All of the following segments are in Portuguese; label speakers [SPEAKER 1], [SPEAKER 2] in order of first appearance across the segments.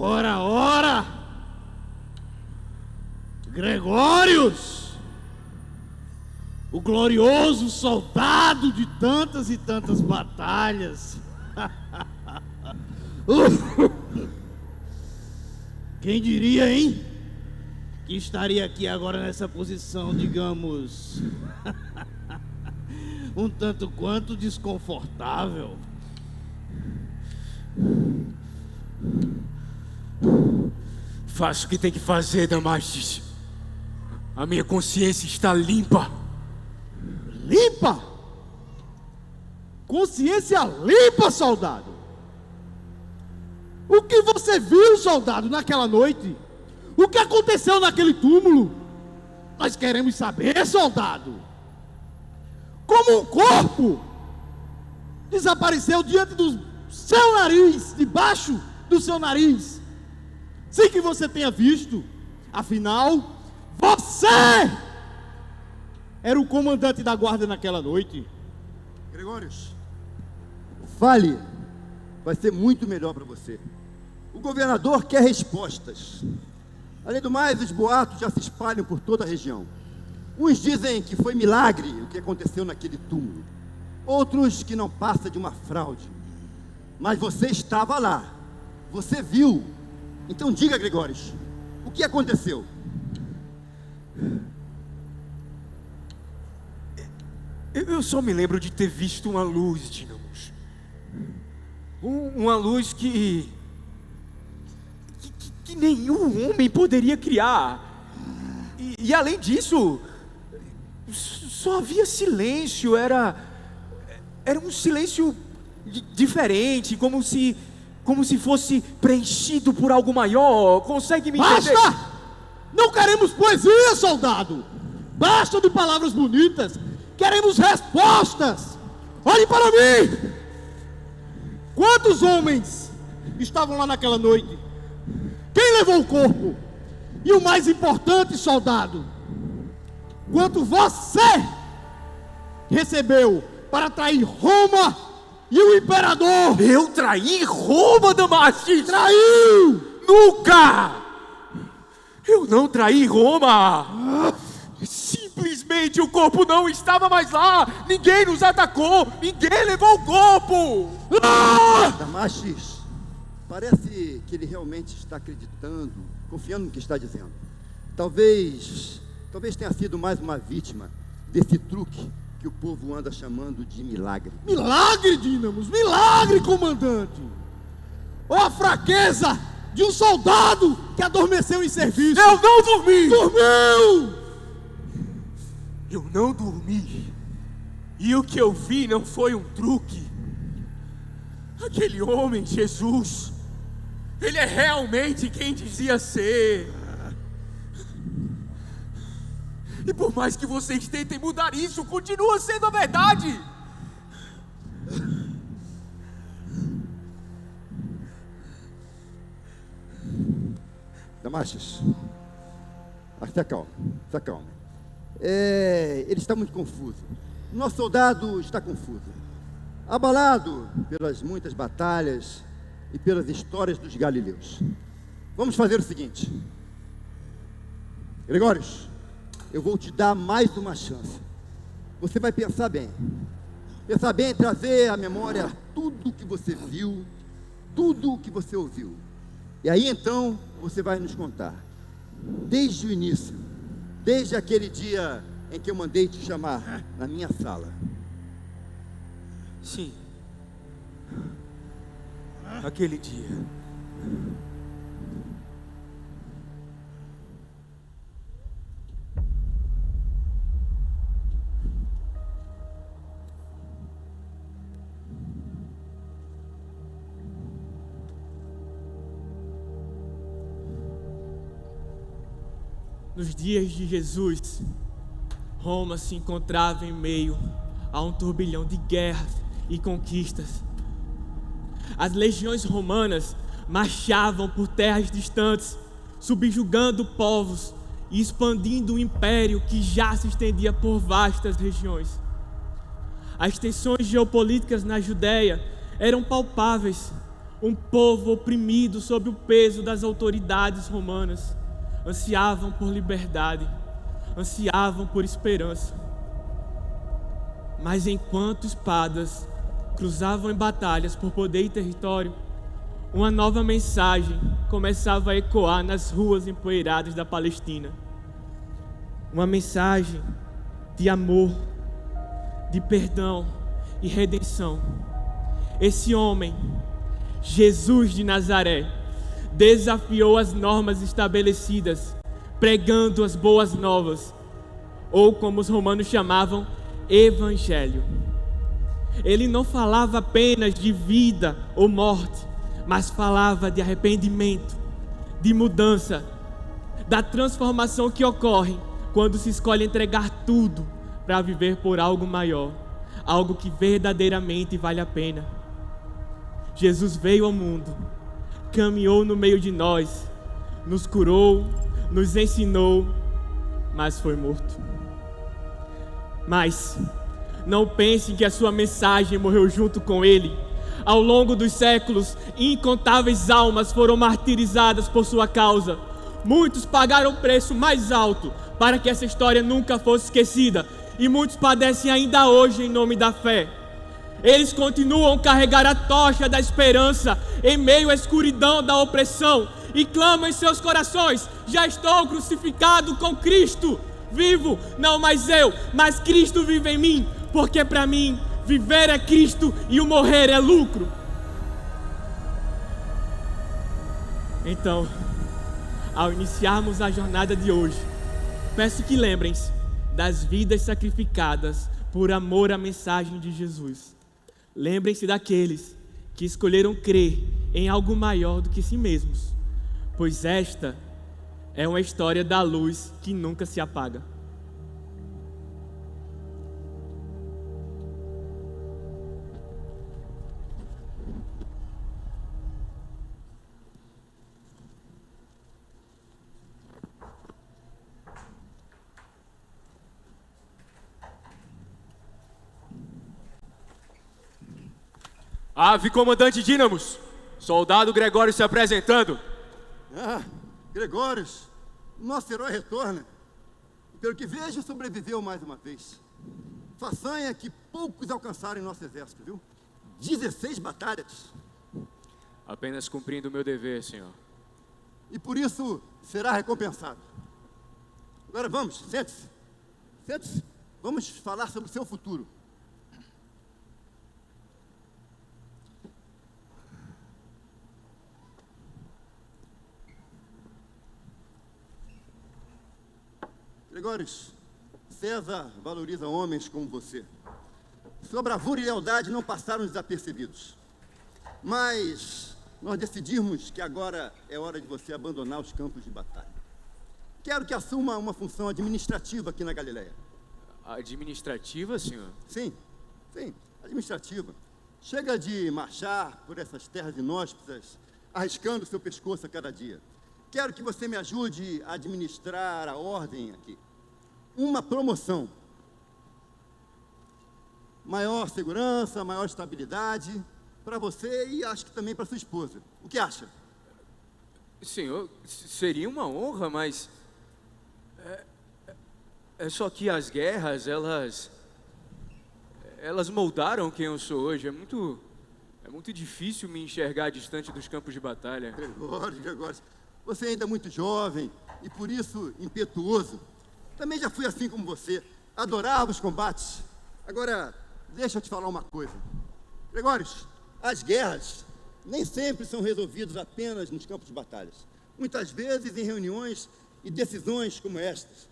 [SPEAKER 1] Ora, ora! Gregórios! O glorioso soldado de tantas e tantas batalhas. Quem diria, hein? Que estaria aqui agora nessa posição, digamos, um tanto quanto desconfortável.
[SPEAKER 2] Faça o que tem que fazer, Damastes. A minha consciência está limpa.
[SPEAKER 1] Limpa? Consciência limpa, soldado? O que você viu, soldado, naquela noite? O que aconteceu naquele túmulo? Nós queremos saber, soldado. Como um corpo desapareceu diante do seu nariz, debaixo do seu nariz, sem que você tenha visto. Afinal, você era o comandante da guarda naquela noite.
[SPEAKER 3] Gregórios, fale, vai ser muito melhor para você. O governador quer respostas. Além do mais, os boatos já se espalham por toda a região. Uns dizem que foi milagre o que aconteceu naquele túmulo. Outros que não passa de uma fraude. Mas você estava lá. Você viu. Então diga, Gregórios, o que aconteceu?
[SPEAKER 2] Eu só me lembro de ter visto uma luz, digamos. Uma luz que nenhum homem poderia criar. E além disso, só havia silêncio. Era um silêncio diferente, como se fosse preenchido por algo maior. Consegue me entender?
[SPEAKER 1] Basta! Não queremos poesia, soldado. Basta de palavras bonitas. Queremos respostas. Olhe para mim. Quantos homens estavam lá naquela noite? Quem levou o corpo? E o mais importante, soldado, quanto você recebeu para trair Roma e o imperador?
[SPEAKER 2] Eu traí Roma, Damastes?
[SPEAKER 1] Traiu!
[SPEAKER 2] Nunca! Eu não traí Roma! Simplesmente o corpo não estava mais lá! Ninguém nos atacou! Ninguém levou o corpo!
[SPEAKER 3] Damastes, parece que ele realmente está acreditando, confiando no que está dizendo. Talvez tenha sido mais uma vítima desse truque que o povo anda chamando de milagre.
[SPEAKER 1] Milagre, Dínamos! Milagre, comandante! Ou a fraqueza de um soldado que adormeceu em serviço.
[SPEAKER 2] Eu não dormi!
[SPEAKER 1] Dormiu!
[SPEAKER 2] Eu não dormi. E o que eu vi não foi um truque. Aquele homem, Jesus, ele é realmente quem dizia ser. E por mais que vocês tentem mudar isso, continua sendo a verdade.
[SPEAKER 3] Damastes, se acalme. Ele está muito confuso. O nosso soldado está confuso, abalado pelas muitas batalhas e pelas histórias dos galileus. Vamos fazer o seguinte, Gregórios, eu vou te dar mais uma chance. Você vai pensar bem em trazer à memória tudo o que você viu, tudo o que você ouviu. E aí então você vai nos contar, desde o início, desde aquele dia em que eu mandei te chamar na minha sala.
[SPEAKER 2] Sim. Aquele dia.
[SPEAKER 4] Nos dias de Jesus, Roma se encontrava em meio a um turbilhão de guerras e conquistas. As legiões romanas marchavam por terras distantes, subjugando povos e expandindo um império que já se estendia por vastas regiões. As tensões geopolíticas na Judéia eram palpáveis. um povo oprimido sob o peso das autoridades romanas, ansiavam por liberdade, ansiavam por esperança. Mas enquanto espadas cruzavam em batalhas por poder e território, uma nova mensagem começava a ecoar nas ruas empoeiradas da Palestina. Uma mensagem de amor, de perdão e redenção. Esse homem, Jesus de Nazaré, desafiou as normas estabelecidas, pregando as boas novas, ou como os romanos chamavam, evangelho. Ele não falava apenas de vida ou morte, mas falava de arrependimento, de mudança, da transformação que ocorre quando se escolhe entregar tudo para viver por algo maior, algo que verdadeiramente vale a pena. Jesus veio ao mundo, caminhou no meio de nós, nos curou, nos ensinou, mas foi morto. Mas não pense que a sua mensagem morreu junto com ele. Ao longo dos séculos, incontáveis almas foram martirizadas por sua causa. Muitos pagaram o preço mais alto para que essa história nunca fosse esquecida, e muitos padecem ainda hoje em nome da fé. Eles continuam a carregar a tocha da esperança em meio à escuridão da opressão e clamam em seus corações: já estou crucificado com Cristo, vivo, não mais eu, mas Cristo vive em mim, porque para mim viver é Cristo e o morrer é lucro. Então, ao iniciarmos a jornada de hoje, peço que lembrem-se das vidas sacrificadas por amor à mensagem de Jesus. Lembrem-se daqueles que escolheram crer em algo maior do que si mesmos, pois esta é uma história da luz que nunca se apaga.
[SPEAKER 2] Ave, comandante Dínamos, soldado Gregório se apresentando.
[SPEAKER 3] Ah, Gregórios, nosso herói retorna. Pelo que vejo, sobreviveu mais uma vez. Façanha que poucos alcançaram em nosso exército, viu? 16 batalhas.
[SPEAKER 2] Apenas cumprindo o meu dever, senhor.
[SPEAKER 3] E por isso será recompensado. Agora vamos, sente-se. Sente-se. Vamos falar sobre o seu futuro. Gregórios, César valoriza homens como você. Sua bravura e lealdade não passaram desapercebidos. Mas nós decidimos que agora é hora de você abandonar os campos de batalha. Quero que assuma uma função administrativa aqui na Galileia.
[SPEAKER 2] Administrativa, senhor?
[SPEAKER 3] Sim, administrativa. Chega de marchar por essas terras inóspitas, arriscando seu pescoço a cada dia. Quero que você me ajude a administrar a ordem aqui. Uma promoção. Maior segurança, maior estabilidade para você e acho que também para sua esposa. O que acha?
[SPEAKER 2] Senhor, seria uma honra, mas... É só que as guerras, elas moldaram quem eu sou hoje. É muito difícil me enxergar distante dos campos de batalha.
[SPEAKER 3] Gregório, você ainda é muito jovem e por isso impetuoso. Também já fui assim como você, adorava os combates. Agora, deixa eu te falar uma coisa. Gregórios, as guerras nem sempre são resolvidas apenas nos campos de batalhas. Muitas vezes em reuniões e decisões como estas.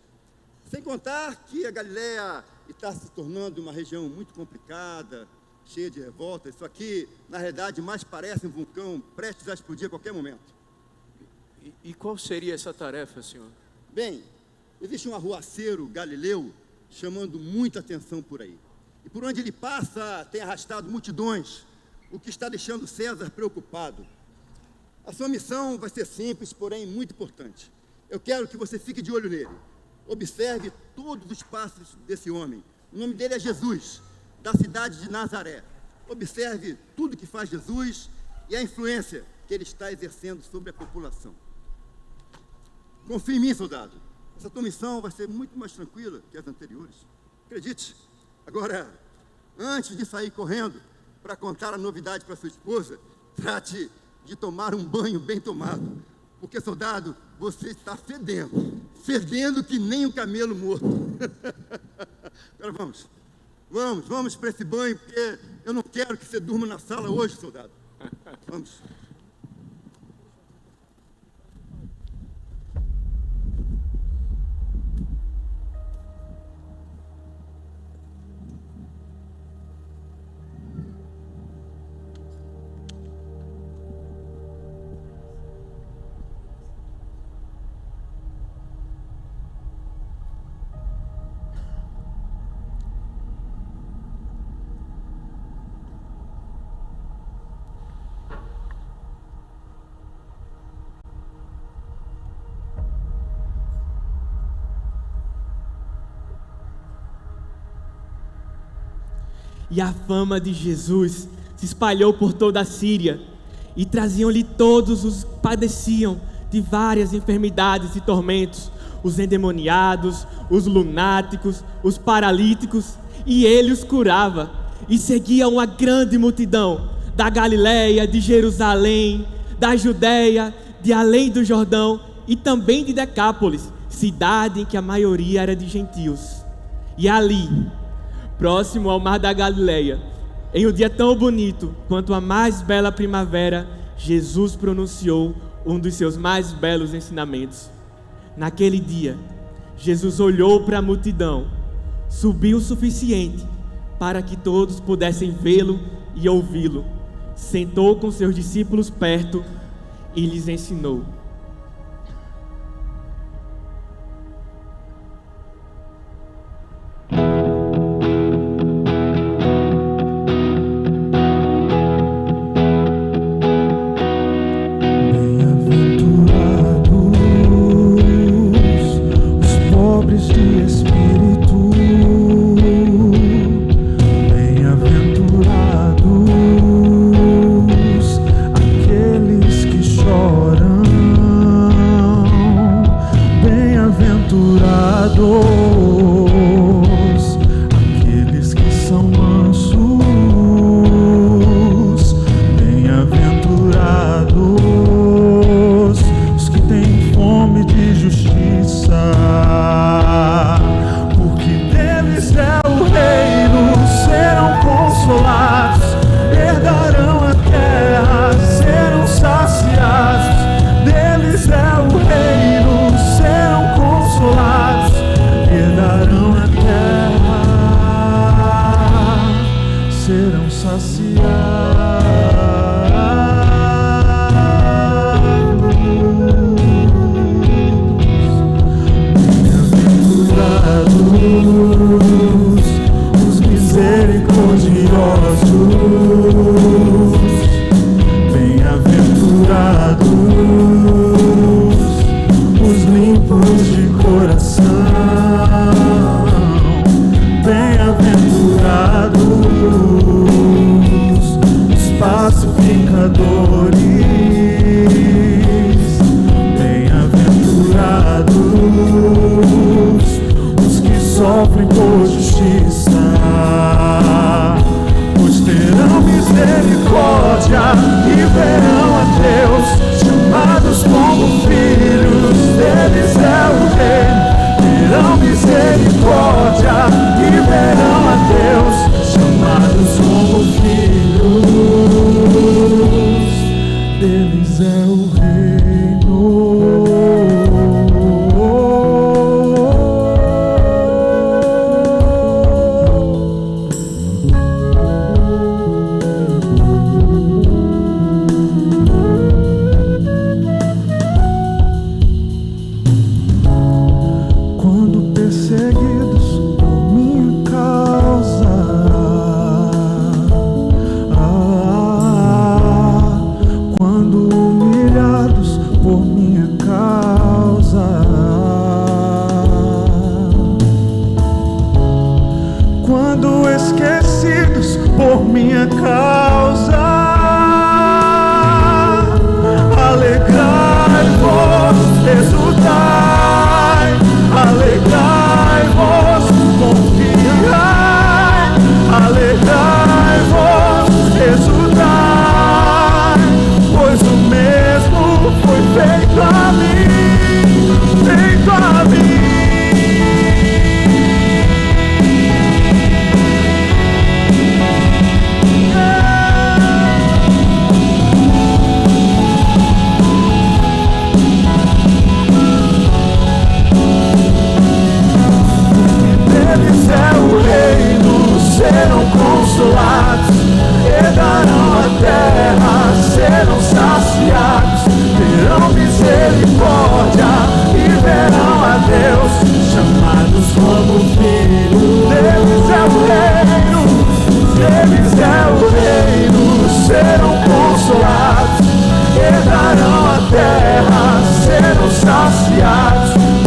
[SPEAKER 3] Sem contar que a Galileia está se tornando uma região muito complicada, cheia de revoltas. Isso aqui, na realidade, mais parece um vulcão prestes a explodir a qualquer momento.
[SPEAKER 2] E qual seria essa tarefa, senhor?
[SPEAKER 3] Bem, existe um arruaceiro galileu chamando muita atenção por aí. E por onde ele passa, tem arrastado multidões, o que está deixando César preocupado. A sua missão vai ser simples, porém muito importante. Eu quero que você fique de olho nele. Observe todos os passos desse homem. O nome dele é Jesus, da cidade de Nazaré. Observe tudo que faz Jesus e a influência que ele está exercendo sobre a população. Confie em mim, soldado. Essa tua missão vai ser muito mais tranquila que as anteriores. Acredite. Agora, antes de sair correndo para contar a novidade para sua esposa, trate de tomar um banho bem tomado. Porque, soldado, você está fedendo. Fedendo que nem um camelo morto. Agora vamos para esse banho, porque eu não quero que você durma na sala hoje, soldado. Vamos.
[SPEAKER 4] E a fama de Jesus se espalhou por toda a Síria, e traziam-lhe todos os que padeciam de várias enfermidades e tormentos, os endemoniados, os lunáticos, os paralíticos, e ele os curava. E seguia uma grande multidão da Galiléia, de Jerusalém, da Judéia, de além do Jordão, e também de Decápolis, cidade em que a maioria era de gentios. E ali, próximo ao mar da Galileia, em um dia tão bonito quanto a mais bela primavera, Jesus pronunciou um dos seus mais belos ensinamentos. Naquele dia, Jesus olhou para a multidão, subiu o suficiente para que todos pudessem vê-lo e ouvi-lo, sentou com seus discípulos perto e lhes ensinou.
[SPEAKER 5] Quando esquecidos por minha causa,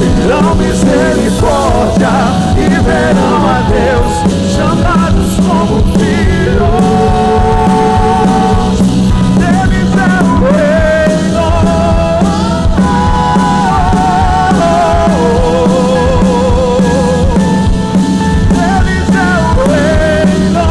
[SPEAKER 2] verão misericórdia e verão a Deus, chamados como filhos. Deles é o reino. Deles é o reino.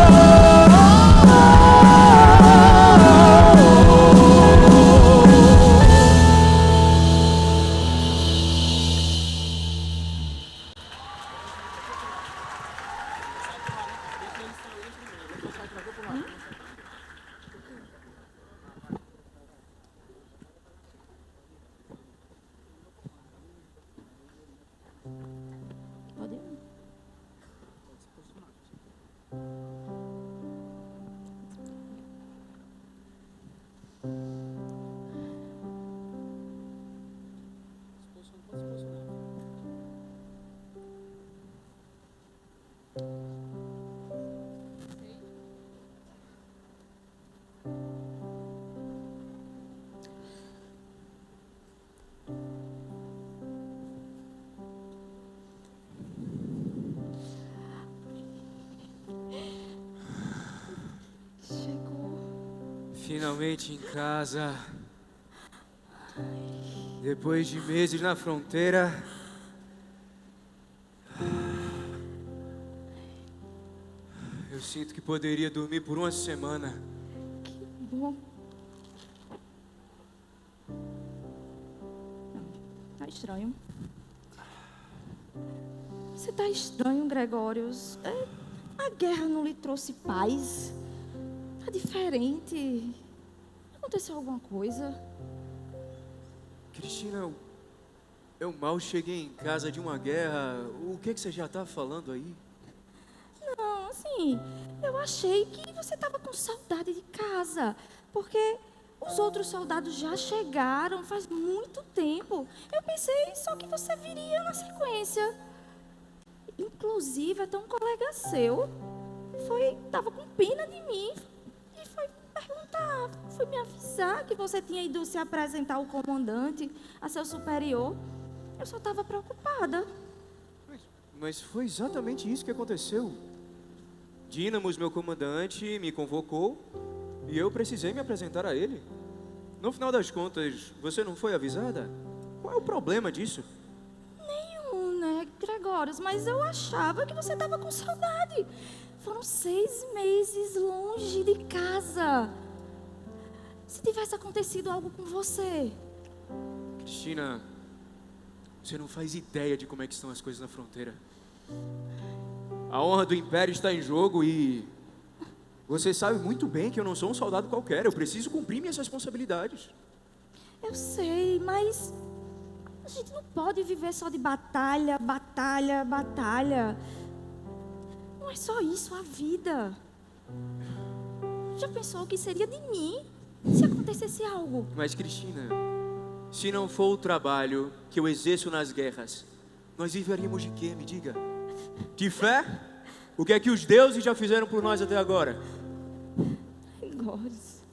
[SPEAKER 5] Pode ir. Chegou.
[SPEAKER 2] Finalmente em casa. Depois de meses na fronteira. Eu sinto que poderia dormir por uma semana.
[SPEAKER 5] Bom. Tá estranho. Você tá estranho, Gregórios. A guerra não lhe trouxe paz. Tá diferente. Aconteceu alguma coisa?
[SPEAKER 2] Cristina, eu mal cheguei em casa de uma guerra. O que você já tá falando aí?
[SPEAKER 5] Não, assim, eu achei que você tava com saudade de casa. Porque os outros soldados já chegaram faz muito tempo. Eu pensei só que você viria na sequência. Inclusive, até um colega seu tava com pena de mim e foi perguntar, foi me avisar que você tinha ido se apresentar ao comandante, a seu superior. Eu só estava preocupada.
[SPEAKER 2] Mas foi exatamente isso que aconteceu. Dínamos, meu comandante, me convocou e eu precisei me apresentar a ele. No final das contas, você não foi avisada? Qual é o problema disso?
[SPEAKER 5] Nenhum, né, Gregórios? Mas eu achava que você estava com saudade. Foram 6 meses longe de casa. Se tivesse acontecido algo com você.
[SPEAKER 2] Cristina, você não faz ideia de como é que estão as coisas na fronteira. A honra do Império está em jogo e você sabe muito bem que eu não sou um soldado qualquer. Eu preciso cumprir minhas responsabilidades.
[SPEAKER 5] Eu sei, mas a gente não pode viver só de batalha, batalha, batalha. Não é só isso a vida. Já pensou o que seria de mim se acontecesse algo?
[SPEAKER 2] Mas, Cristina, se não for o trabalho que eu exerço nas guerras, nós viveríamos de quê, me diga? De fé? O que é que os deuses já fizeram por nós até agora?
[SPEAKER 5] Gregórios,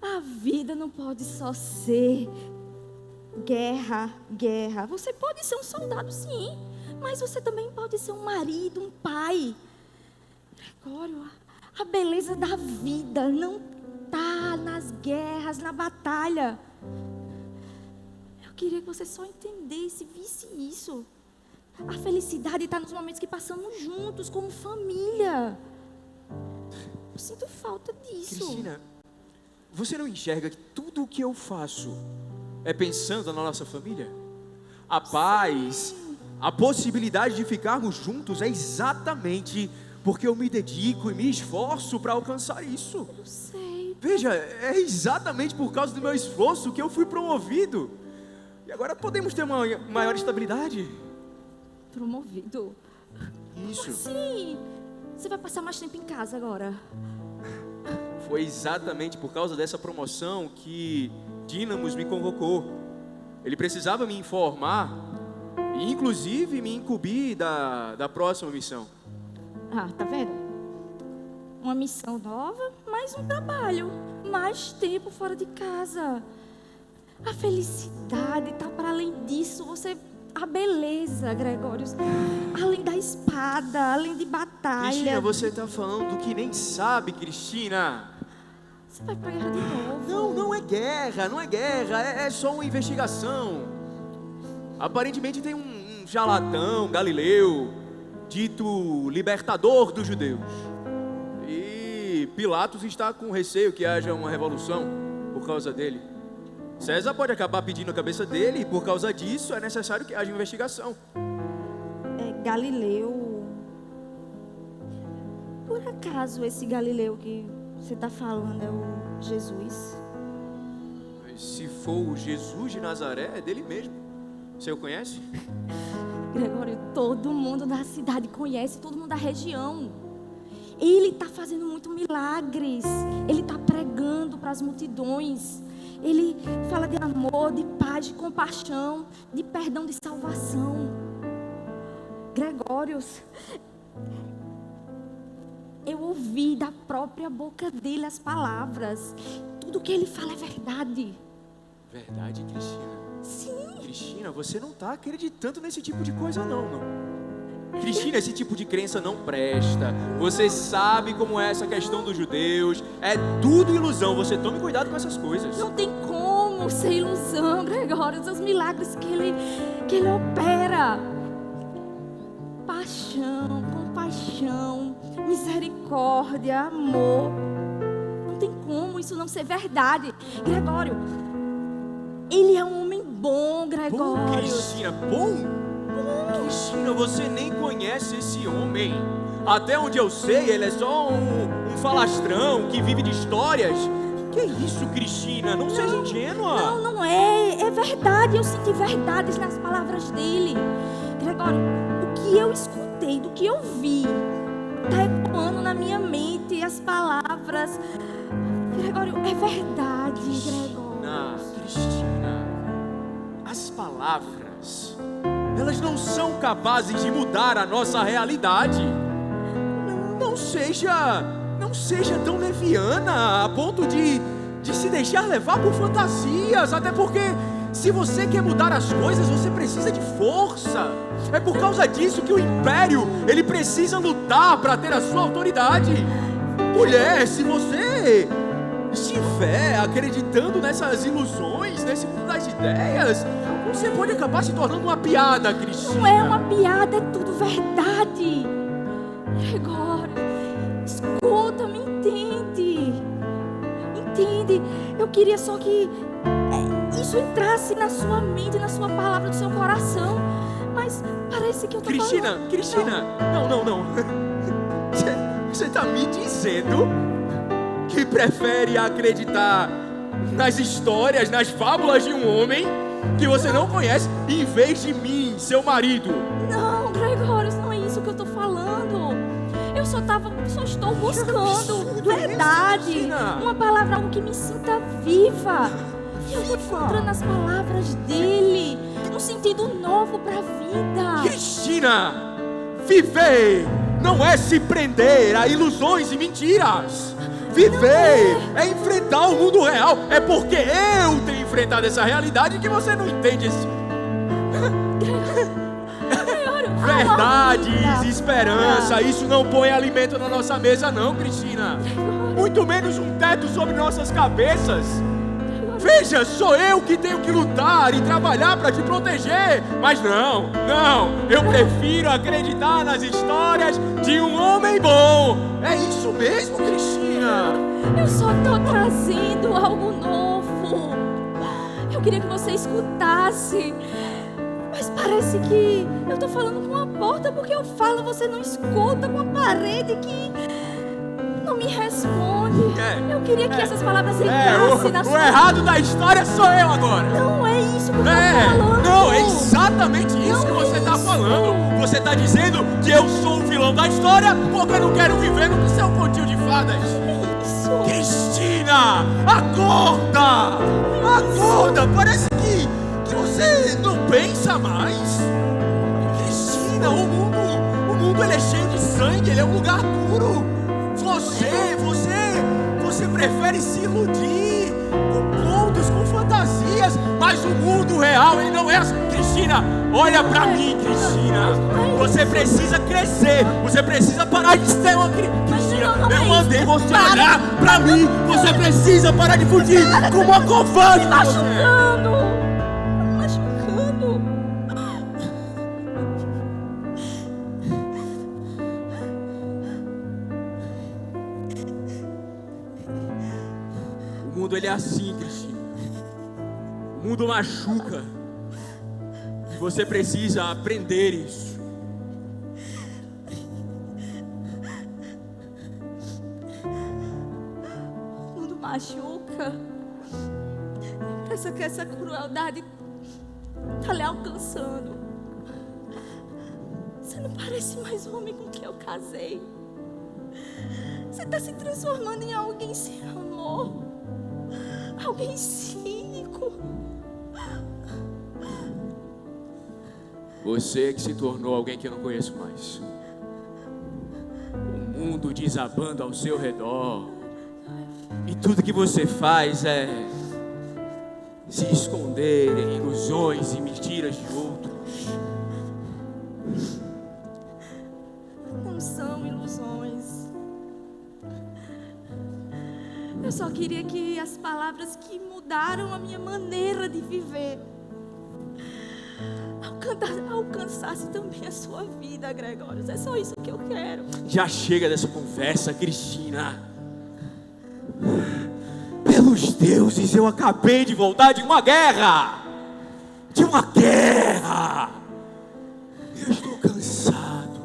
[SPEAKER 5] a vida não pode só ser guerra, guerra. Você pode ser um soldado, sim, mas você também pode ser um marido, um pai. Gregório, a beleza da vida não está nas guerras, na batalha. Eu queria que você só entendesse, visse isso. A felicidade está nos momentos que passamos juntos, como família. Eu sinto falta disso.
[SPEAKER 2] Cristina, você não enxerga que tudo o que eu faço é pensando na nossa família? A paz, a possibilidade de ficarmos juntos é exatamente porque eu me dedico e me esforço para alcançar isso.
[SPEAKER 5] Eu sei.
[SPEAKER 2] Veja, é exatamente por causa do meu esforço que eu fui promovido. E agora podemos ter uma maior estabilidade.
[SPEAKER 5] Promovido?
[SPEAKER 2] Isso.
[SPEAKER 5] Sim. Você vai passar mais tempo em casa agora.
[SPEAKER 2] Foi exatamente por causa dessa promoção que Dínamos me convocou. Ele precisava me informar e inclusive me incumbir da próxima missão.
[SPEAKER 5] Ah, tá vendo? Uma missão nova, mais um trabalho, mais tempo fora de casa. A felicidade tá para além disso. Você a beleza, Gregório, além da espada, além de batalha.
[SPEAKER 2] Cristina, você está falando do que nem sabe, Cristina.
[SPEAKER 5] Você vai pra guerra de novo.
[SPEAKER 2] Não, não é guerra, é só uma investigação. Aparentemente tem um charlatão, Galileu, dito libertador dos judeus. E Pilatos está com receio que haja uma revolução por causa dele. César pode acabar pedindo a cabeça dele e por causa disso é necessário que haja investigação.
[SPEAKER 5] Galileu. Por acaso esse Galileu que você está falando é o Jesus?
[SPEAKER 2] Se for o Jesus de Nazaré, é dele mesmo. Você o conhece?
[SPEAKER 5] Gregório, todo mundo da cidade conhece, todo mundo da região. Ele está fazendo muitos milagres. Ele está pregando para as multidões. Ele fala de amor, de paz, de compaixão, de perdão, de salvação. Gregório, eu ouvi da própria boca dele as palavras. Tudo que ele fala é verdade.
[SPEAKER 2] Verdade, Cristina?
[SPEAKER 5] Sim.
[SPEAKER 2] Cristina, você não está acreditando nesse tipo de coisa não. Cristina, esse tipo de crença não presta. Você sabe como é essa questão dos judeus. É tudo ilusão. Você tome cuidado com essas coisas.
[SPEAKER 5] Não tem como ser ilusão, Gregório. Os milagres que ele opera. Paixão, compaixão, misericórdia, amor. Não tem como isso não ser verdade. Gregório, ele é um homem bom, Gregório.
[SPEAKER 2] Bom, Cristina, bom? Cristina, você nem conhece esse homem. Até onde eu sei, ele é só um falastrão que vive de histórias. Que isso, Cristina? Não seja ingênua.
[SPEAKER 5] Não é. É verdade. Eu senti verdades nas palavras dele. Gregório, o que eu escutei, do que eu vi, está ecoando na minha mente as palavras. Gregório, é verdade, Gregório.
[SPEAKER 2] Cristina, as palavras, elas não são capazes de mudar a nossa realidade. Não seja tão leviana a ponto de se deixar levar por fantasias. Até porque se você quer mudar as coisas, você precisa de força. É por causa disso que o império, ele precisa lutar para ter a sua autoridade. Mulher, se você estiver acreditando nessas ilusões, nesse mundo das ideias, você pode acabar se tornando uma piada, Cristina.
[SPEAKER 5] Não é uma piada, é tudo verdade. Gregório, escuta, me entende. Entende? Eu queria só que isso entrasse na sua mente, na sua palavra, no seu coração. Mas parece que eu tô falando...
[SPEAKER 2] Cristina, não. Você está me dizendo que prefere acreditar nas histórias, nas fábulas de um homem que você não conhece, em vez de mim, seu marido?
[SPEAKER 5] Não, Gregório, não é isso que eu tô falando. Eu só estou buscando verdade, uma palavra, algo que me sinta viva. E eu estou encontrando as palavras dele, um sentido novo para a vida.
[SPEAKER 2] Cristina, viver não é se prender a ilusões e mentiras. Viver é enfrentar o mundo real. É porque eu tenho enfrentado essa realidade que você não entende esse... Verdades, esperança, isso não põe alimento na nossa mesa não, Cristina. Muito menos um teto sobre nossas cabeças. Veja, sou eu que tenho que lutar e trabalhar para te proteger. Mas não, eu prefiro acreditar nas histórias de um homem bom. É isso mesmo, Cristina.
[SPEAKER 5] Eu só estou trazendo algo novo. Eu queria que você escutasse. Mas parece que eu estou falando com uma porta, porque eu falo, você não escuta, com uma parede que não me responde. Eu queria que essas palavras entrassem na sua...
[SPEAKER 2] O errado da história sou eu agora.
[SPEAKER 5] Não é isso que eu estou falando.
[SPEAKER 2] Não, é exatamente isso que você está falando. Você está dizendo que eu sou o vilão da história porque eu não quero viver no seu continho de fadas.
[SPEAKER 5] Isso.
[SPEAKER 2] Cristina, acorda! Acorda, parece que você não pensa mais. Cristina, o mundo ele é cheio de sangue, ele é um lugar duro. Você prefere se iludir com adultos com fantasias, mas o mundo real, ele não é assim. Cristina, olha pra mim, Cristina. Você precisa crescer. Você precisa parar de ser uma criança. Cristina, eu mandei você olhar pra mim. Você precisa parar de fugir como uma covarde.
[SPEAKER 5] Machucando.
[SPEAKER 2] O mundo, ele é assim, Cristina. O mundo machuca. E você precisa aprender isso.
[SPEAKER 5] O mundo machuca. Parece que essa crueldade tá lhe alcançando. Você não parece mais o homem com quem eu casei. Você está se transformando em alguém sem amor. Alguém cínico.
[SPEAKER 2] Você que se tornou alguém que eu não conheço mais. O mundo desabando ao seu redor. E tudo que você faz é se esconder em ilusões e mentiras de outros.
[SPEAKER 5] Não são ilusões. Eu só queria que as palavras que mudaram a minha maneira de viver alcançasse também a sua vida, Gregório. É só isso que eu quero.
[SPEAKER 2] Já chega dessa conversa, Cristina. Pelos deuses, eu acabei de voltar de uma guerra. De uma guerra. Eu estou cansado.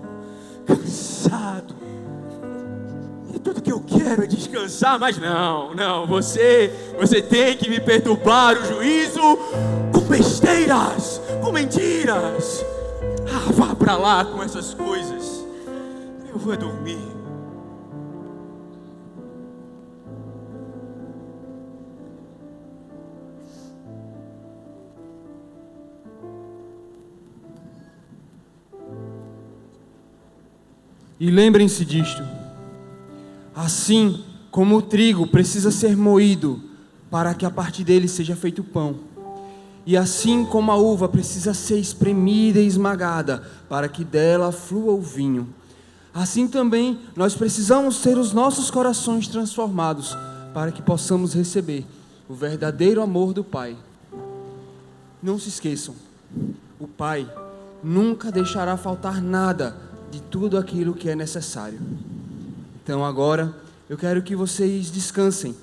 [SPEAKER 2] E tudo que eu quero é descansar, mas não. Você tem que me perturbar o juízo com besteiras, com mentiras. Vá pra lá com essas coisas. Eu vou dormir.
[SPEAKER 6] E lembrem-se disto: assim como o trigo precisa ser moído para que a partir dele seja feito pão, e assim como a uva precisa ser espremida e esmagada para que dela flua o vinho, assim também nós precisamos ter os nossos corações transformados para que possamos receber o verdadeiro amor do Pai. Não se esqueçam, o Pai nunca deixará faltar nada de tudo aquilo que é necessário. Então agora eu quero que vocês descansem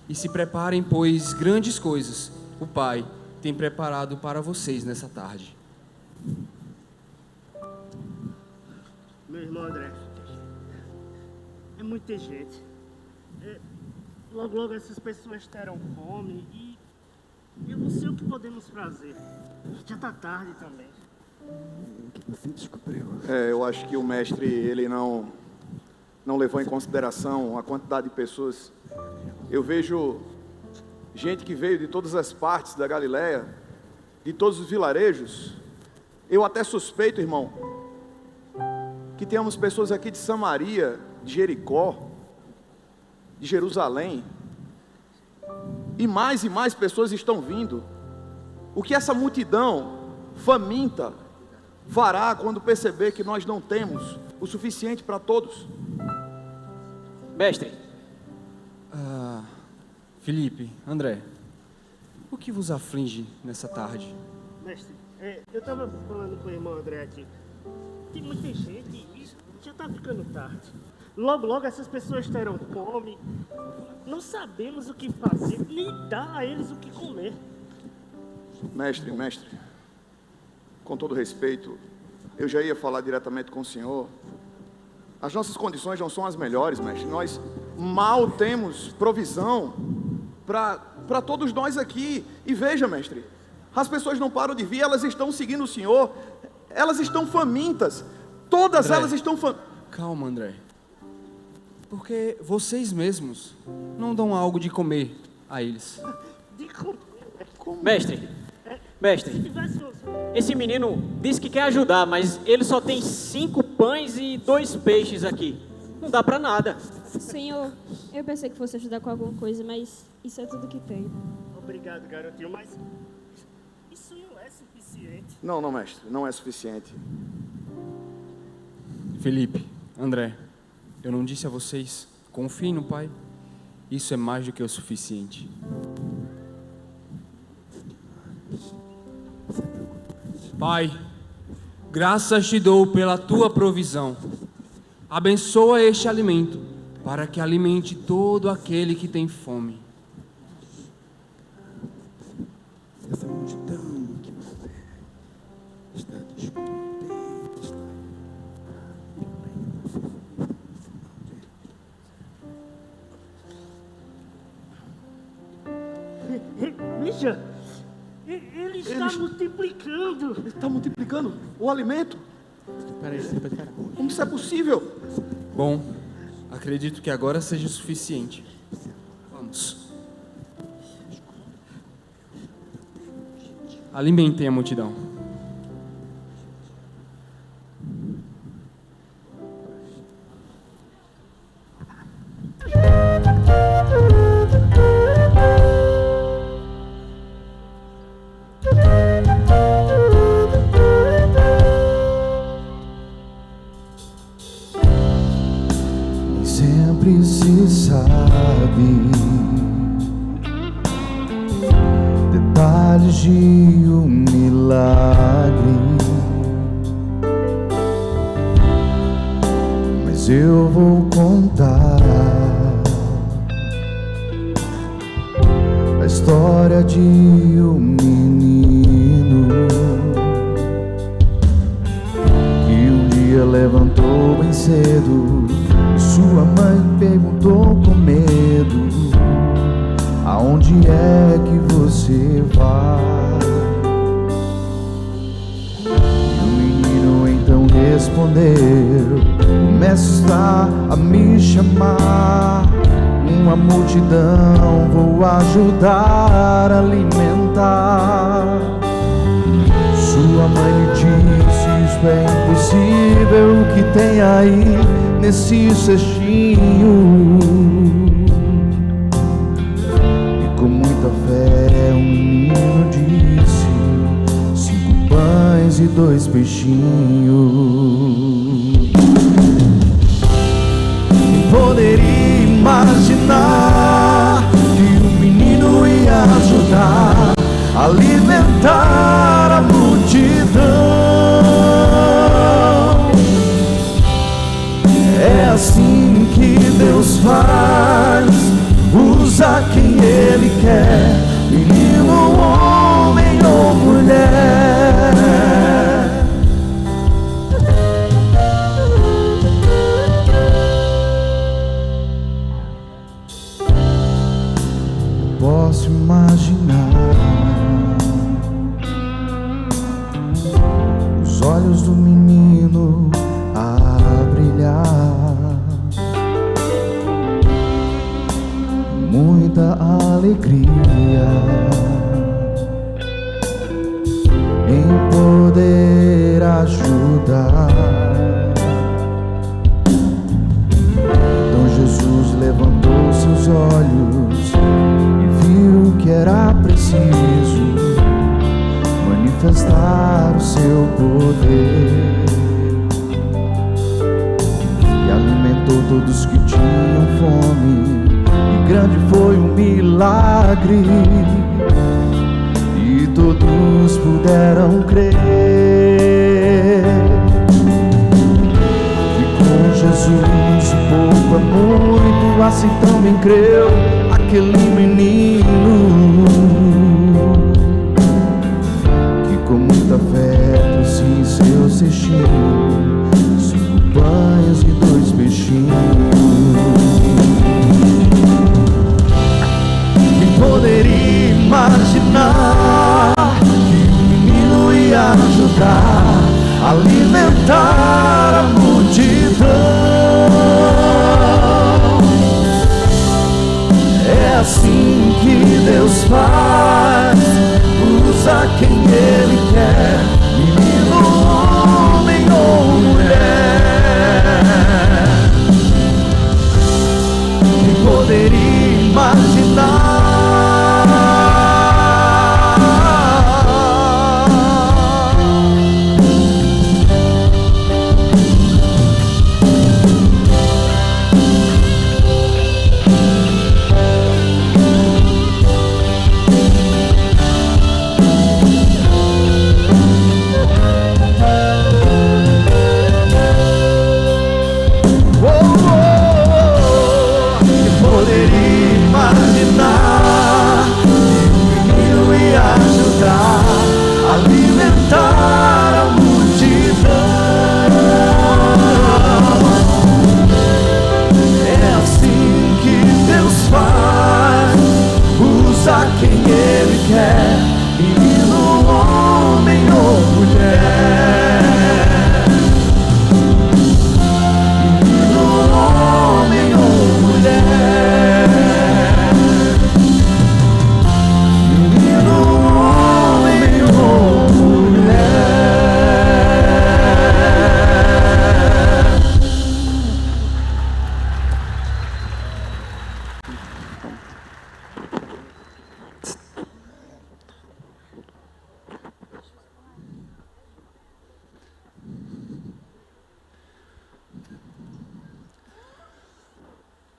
[SPEAKER 6] e se preparem, pois grandes coisas o Pai tem preparado para vocês nessa tarde.
[SPEAKER 7] Meu irmão André, é muita gente. Logo essas pessoas terão fome e eu não sei o que podemos fazer. Já está tarde também.
[SPEAKER 3] O que você descobriu? Eu acho que o mestre, ele não levou em consideração a quantidade de pessoas. Eu vejo gente que veio de todas as partes da Galileia, de todos os vilarejos. Eu até suspeito, irmão, que temos pessoas aqui de Samaria, de Jericó, de Jerusalém, e mais pessoas estão vindo. O que essa multidão faminta fará quando perceber que nós não temos o suficiente para todos?
[SPEAKER 8] Mestre.
[SPEAKER 6] Felipe, André, o que vos aflige nessa tarde?
[SPEAKER 7] Mestre, eu estava falando com o irmão André aqui. Tem muita gente e já está ficando tarde. Logo essas pessoas terão fome. Não sabemos o que fazer, nem dar a eles o que comer.
[SPEAKER 3] Mestre, com todo respeito, eu já ia falar diretamente com o senhor. As nossas condições não são as melhores, mestre. Nós mal temos provisão para todos nós aqui. E veja, mestre, as pessoas não param de vir, elas estão seguindo o senhor, elas estão famintas, todas
[SPEAKER 6] André,
[SPEAKER 3] elas estão
[SPEAKER 6] Calma, André, porque vocês mesmos não dão algo de comer a eles.
[SPEAKER 8] Mestre, esse menino disse que quer ajudar, mas ele só tem 5 pães e 2 peixes aqui. Não dá pra nada.
[SPEAKER 9] Senhor, eu pensei que fosse ajudar com alguma coisa, mas isso é tudo que tem.
[SPEAKER 7] Obrigado, garotinho, mas isso não é suficiente.
[SPEAKER 9] Não, mestre, não é suficiente.
[SPEAKER 6] Felipe, André, eu não disse a vocês, confiem no Pai. Isso é mais do que o suficiente. Pai, graças te dou pela tua provisão. Abençoa este alimento, para que alimente todo aquele que tem fome.
[SPEAKER 3] Essa multidão que você está descontente.
[SPEAKER 7] Veja, ele está multiplicando.
[SPEAKER 1] Ele está multiplicando o alimento.
[SPEAKER 4] Peraí, você pode parar.
[SPEAKER 1] Como isso é possível?
[SPEAKER 6] Bom, acredito que agora seja suficiente. Vamos. Alimentem a multidão.
[SPEAKER 10] Sempre se sabe detalhes de um milagre, mas eu vou contar a história de um menino que um dia levantou bem cedo. Sua mãe perguntou com medo: aonde é que você vai? E o menino então respondeu: o mestre está a me chamar. Uma multidão vou ajudar a alimentar. Sua mãe lhe disse: isso é impossível, o que tem aí nesse cestinho? E com muita fé o menino disse: 5 pães e 2 peixinhos. Quem poderia imaginar que o menino ia ajudar a alimentar a multidão? É assim que Deus faz, usa quem Ele quer, menino, homem ou mulher. Posso imaginar os olhos do menino a brilhar, muita alegria em poder ajudar. Então Jesus levantou seus olhos e viu que era preciso manifestar o seu poder. Alimentou todos que tinham fome, e grande foi um milagre, e todos puderam crer. E com Jesus o povo é muito, assim também creu aquele menino, que com muita fé trouxe em seu cestinho 5 pães e 2 peixinhos. Quem poderia imaginar que o menino ia ajudar a alimentar a multidão? É assim que Deus faz, usa quem Ele quer, menino, homem ou mulher. Quem poderia imaginar poderia imaginar que o menino ia ajudar a alimentar a multidão. É assim que Deus faz, usa quem Ele quer, menino, homem ou mulher. Menino, homem ou mulher. Menino, homem ou mulher.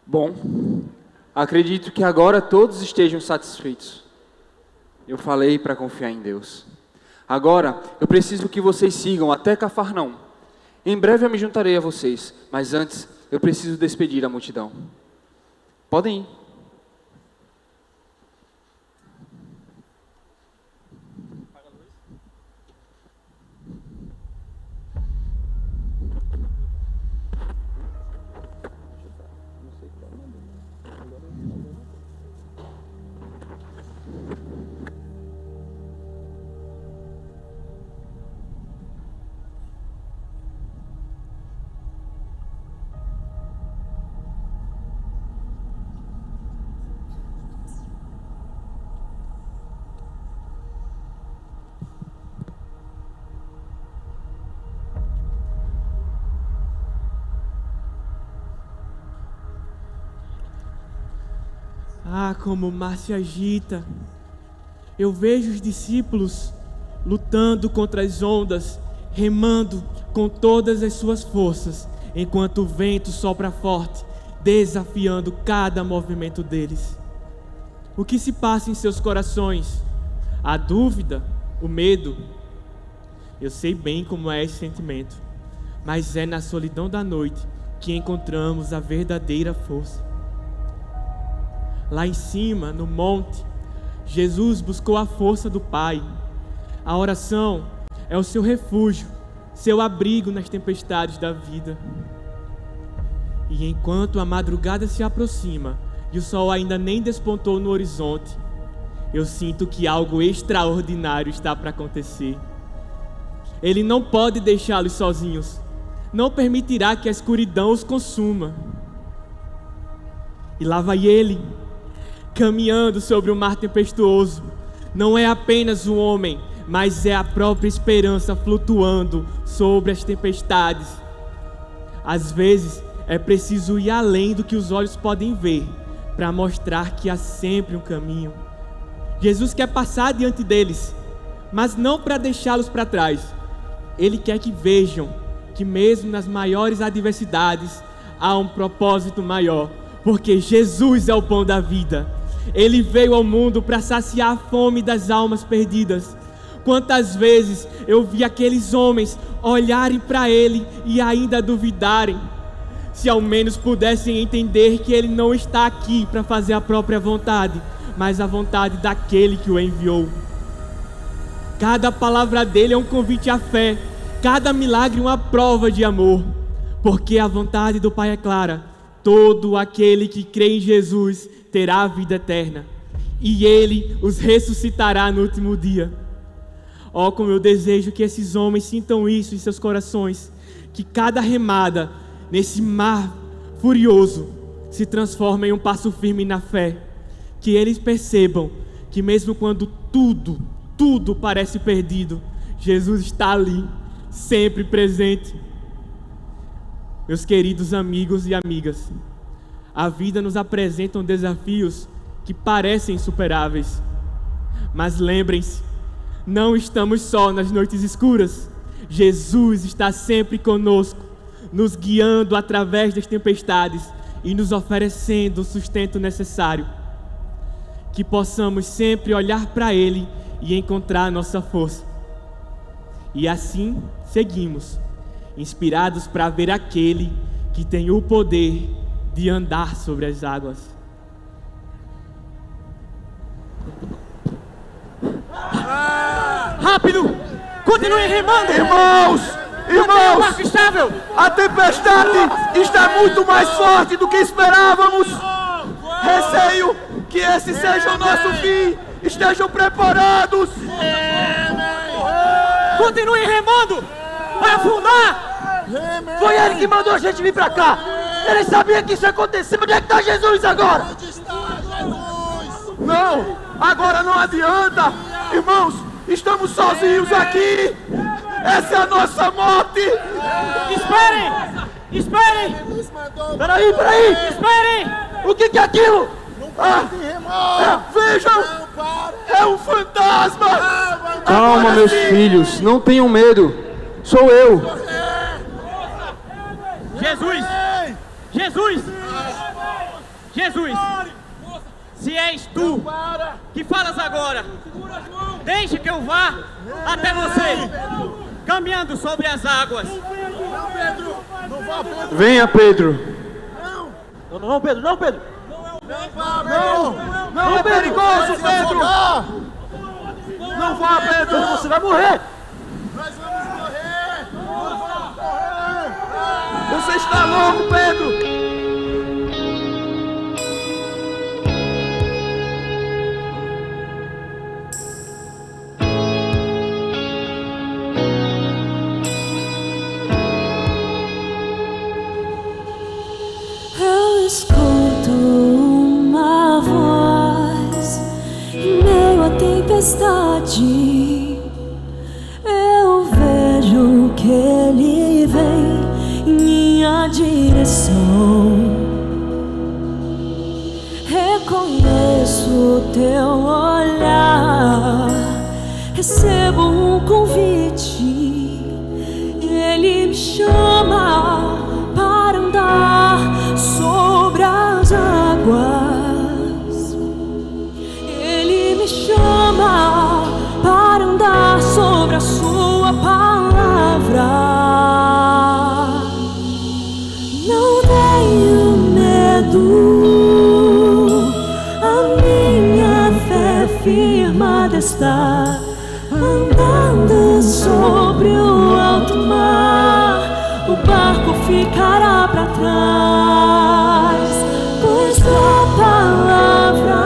[SPEAKER 6] Bom, acredito que agora todos estejam satisfeitos. Eu falei para confiar em Deus. Agora, eu preciso que vocês sigam até Cafarnaum. Em breve eu me juntarei a vocês, mas antes eu preciso despedir a multidão. Podem ir.
[SPEAKER 4] Ah, como o mar se agita. Eu vejo os discípulos lutando contra as ondas, remando com todas as suas forças, enquanto o vento sopra forte, desafiando cada movimento deles. O que se passa em seus corações? A dúvida? O medo? Eu sei bem como é esse sentimento, mas é na solidão da noite que encontramos a verdadeira força. Lá em cima, no monte, Jesus buscou a força do Pai. A oração é o seu refúgio, seu abrigo nas tempestades da vida. E enquanto a madrugada se aproxima e o sol ainda nem despontou no horizonte, eu sinto que algo extraordinário está para acontecer. Ele não pode deixá-los sozinhos, não permitirá que a escuridão os consuma. E lá vai ele, caminhando sobre o mar tempestuoso. Não é apenas um homem, mas é a própria esperança flutuando sobre as tempestades. Às vezes, é preciso ir além do que os olhos podem ver, para mostrar que há sempre um caminho. Jesus quer passar diante deles, mas não para deixá-los para trás. Ele quer que vejam que mesmo nas maiores adversidades, há um propósito maior, porque Jesus é o pão da vida. Ele veio ao mundo para saciar a fome das almas perdidas. Quantas vezes eu vi aqueles homens olharem para Ele e ainda duvidarem, se ao menos pudessem entender que Ele não está aqui para fazer a própria vontade, mas a vontade daquele que o enviou. Cada palavra dele é um convite à fé, cada milagre uma prova de amor, porque a vontade do Pai é clara: todo aquele que crê em Jesus terá a vida eterna, e Ele os ressuscitará no último dia. Oh, como eu desejo que esses homens sintam isso em seus corações, que cada remada nesse mar furioso se transforme em um passo firme na fé, que eles percebam que mesmo quando tudo parece perdido, Jesus está ali, sempre presente. Meus queridos amigos e amigas, a vida nos apresenta desafios que parecem insuperáveis, mas lembrem-se, não estamos só nas noites escuras. Jesus está sempre conosco, nos guiando através das tempestades e nos oferecendo o sustento necessário. Que possamos sempre olhar para Ele e encontrar nossa força. E assim seguimos, inspirados para ver aquele que tem o poder de andar sobre as águas.
[SPEAKER 8] Rápido! Continue remando!
[SPEAKER 3] Irmãos!
[SPEAKER 8] Mantenha o
[SPEAKER 3] Irmãos!
[SPEAKER 8] barco estável!
[SPEAKER 3] A tempestade está muito mais forte do que esperávamos. Receio que esse seja o nosso fim. Estejam preparados.
[SPEAKER 8] Continue remando! Vai afundar!
[SPEAKER 3] Foi ele que mandou a gente vir pra cá. Ele sabia que isso ia acontecer. Onde é que está Jesus agora? Não, agora não adianta. Irmãos, estamos sozinhos aqui. Essa é a nossa morte.
[SPEAKER 8] Esperem! Esperem!
[SPEAKER 3] Peraí.
[SPEAKER 8] Esperem!
[SPEAKER 3] O que é aquilo? Vejam! É um fantasma!
[SPEAKER 6] Calma,
[SPEAKER 3] Agora
[SPEAKER 6] meus
[SPEAKER 3] sim.
[SPEAKER 6] filhos, não tenham medo. Sou eu.
[SPEAKER 8] Jesus! Jesus! Jesus! Se és tu que falas agora, deixe que eu vá até você, caminhando sobre as águas.
[SPEAKER 6] Venha, Pedro.
[SPEAKER 8] Não, Pedro, não, Pedro!
[SPEAKER 3] Não é perigoso, Pedro! Não vá, Pedro! Você vai morrer! Você está louco, Pedro!
[SPEAKER 11] Eu escuto uma voz em meio à tempestade. Eu vejo que ele vem em minha direção. Reconheço o teu olhar, recebo um convite. Ele me chama para andar sobre as águas. Ele me chama para andar sobre a sua palavra. Não tenho medo, a minha fé firmada está, andando sobre o alto mar. O barco ficará para trás, pois tua palavra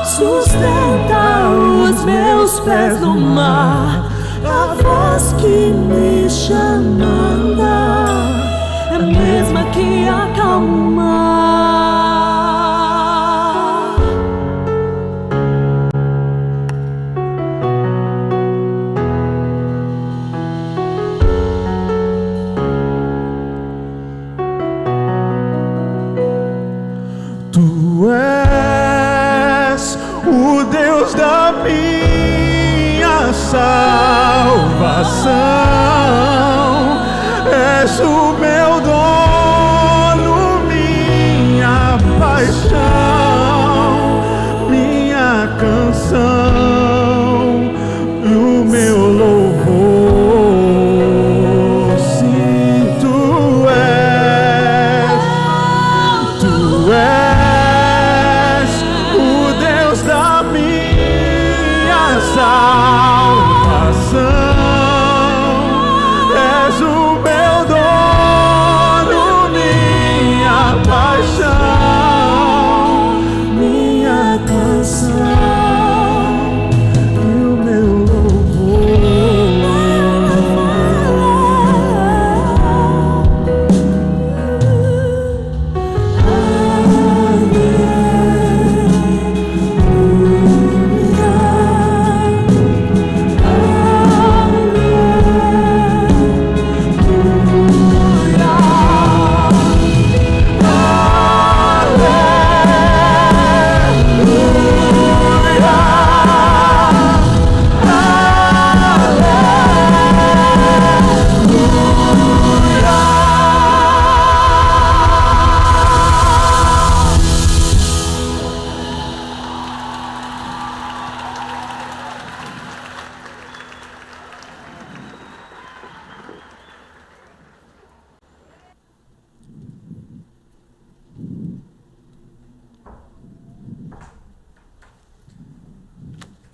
[SPEAKER 11] sustenta os meus pés no mar. A voz que me chama é a mesma que acalma o mar.
[SPEAKER 10] Tu és o Deus da minha salvação, és o meu dono, minha paixão, minha canção e o meu louvor. Sim, tu és o Deus da minha salvação, és o meu dono.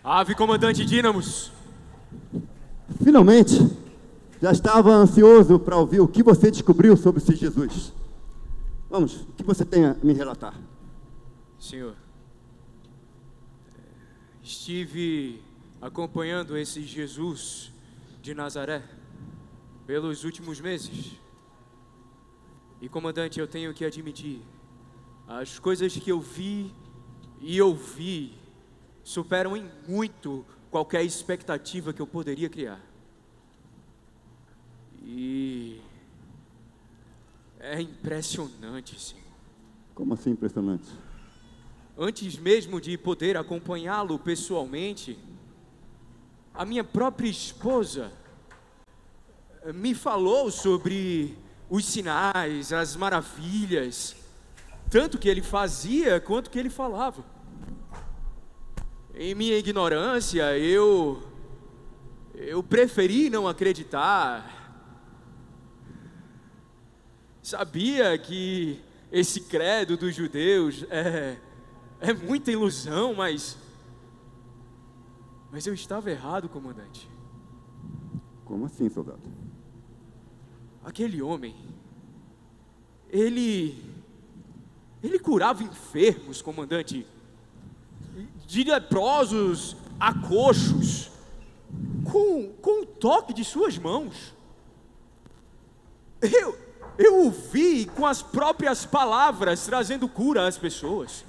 [SPEAKER 2] Ave, comandante Dínamos.
[SPEAKER 3] Finalmente, já estava ansioso para ouvir o que você descobriu sobre esse Jesus. Vamos, o que você tem a me relatar?
[SPEAKER 2] Senhor, estive acompanhando esse Jesus de Nazaré pelos últimos meses. E, comandante, eu tenho que admitir, as coisas que eu vi e ouvi superam em muito qualquer expectativa que eu poderia criar. E é impressionante, Senhor.
[SPEAKER 3] Como assim impressionante?
[SPEAKER 2] Antes mesmo de poder acompanhá-lo pessoalmente, a minha própria esposa me falou sobre os sinais, as maravilhas, tanto que ele fazia quanto que ele falava. Em minha ignorância, eu preferi não acreditar. Sabia que esse credo dos judeus é muita ilusão, mas eu estava errado, comandante.
[SPEAKER 3] Como assim, soldado?
[SPEAKER 2] Aquele homem, ele curava enfermos, comandante, de leprosos a coxos, com o toque de suas mãos. Eu o vi com as próprias palavras trazendo cura às pessoas.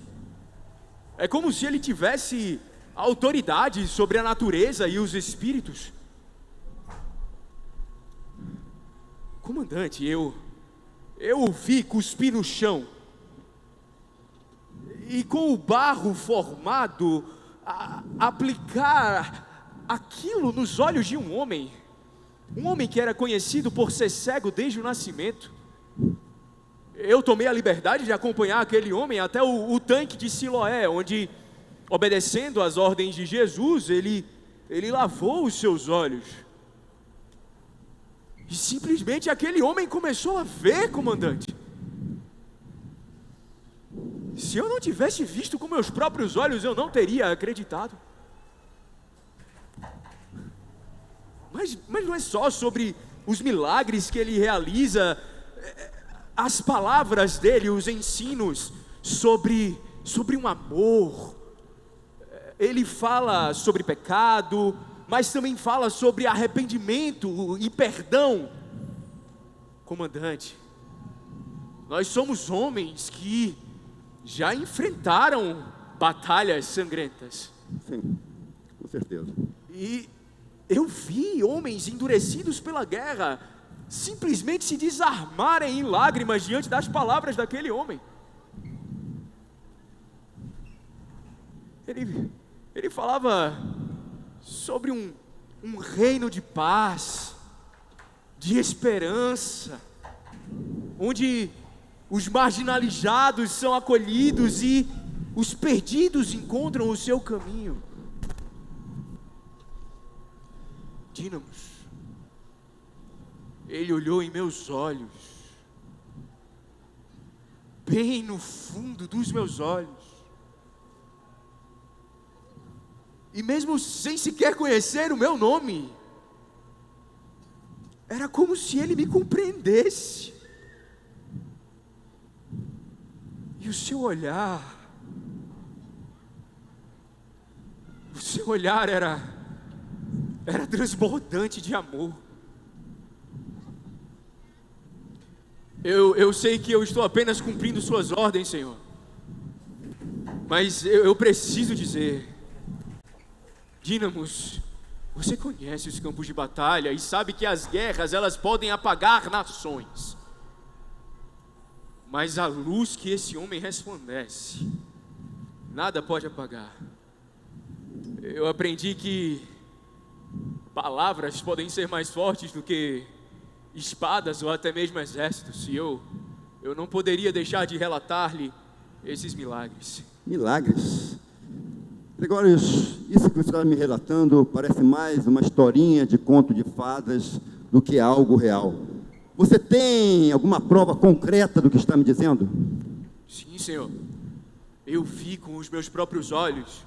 [SPEAKER 2] É como se ele tivesse autoridade sobre a natureza e os espíritos. Comandante, eu o vi cuspir no chão e com o barro formado aplicar aquilo nos olhos de um homem que era conhecido por ser cego desde o nascimento. Eu tomei a liberdade de acompanhar aquele homem até o tanque de Siloé, onde, obedecendo às ordens de Jesus, ele lavou os seus olhos. E simplesmente aquele homem começou a ver, comandante. Se eu não tivesse visto com meus próprios olhos, eu não teria acreditado. Mas não é só sobre os milagres que ele realiza, as palavras dele, os ensinos sobre um amor. Ele fala sobre pecado, mas também fala sobre arrependimento e perdão. Comandante, nós somos homens que já enfrentaram batalhas sangrentas.
[SPEAKER 3] Sim, com certeza.
[SPEAKER 2] E eu vi homens endurecidos pela guerra simplesmente se desarmarem em lágrimas diante das palavras daquele homem. Ele falava sobre um reino de paz, de esperança, onde os marginalizados são acolhidos e os perdidos encontram o seu caminho. Dínamos, ele olhou em meus olhos, bem no fundo dos meus olhos, e mesmo sem sequer conhecer o meu nome, era como se ele me compreendesse. E o seu olhar era transbordante de amor. Eu sei que eu estou apenas cumprindo suas ordens, Senhor, mas eu preciso dizer, Dínamos, você conhece os campos de batalha e sabe que as guerras, elas podem apagar nações, mas a luz que esse homem resplandece, nada pode apagar. Eu aprendi que palavras podem ser mais fortes do que espadas ou até mesmo exércitos, e eu não poderia deixar de relatar-lhe esses milagres.
[SPEAKER 3] Milagres? Gregório, isso que você está me relatando parece mais uma historinha de conto de fadas do que algo real. Você tem alguma prova concreta do que está me dizendo?
[SPEAKER 2] Sim, Senhor. Eu vi com os meus próprios olhos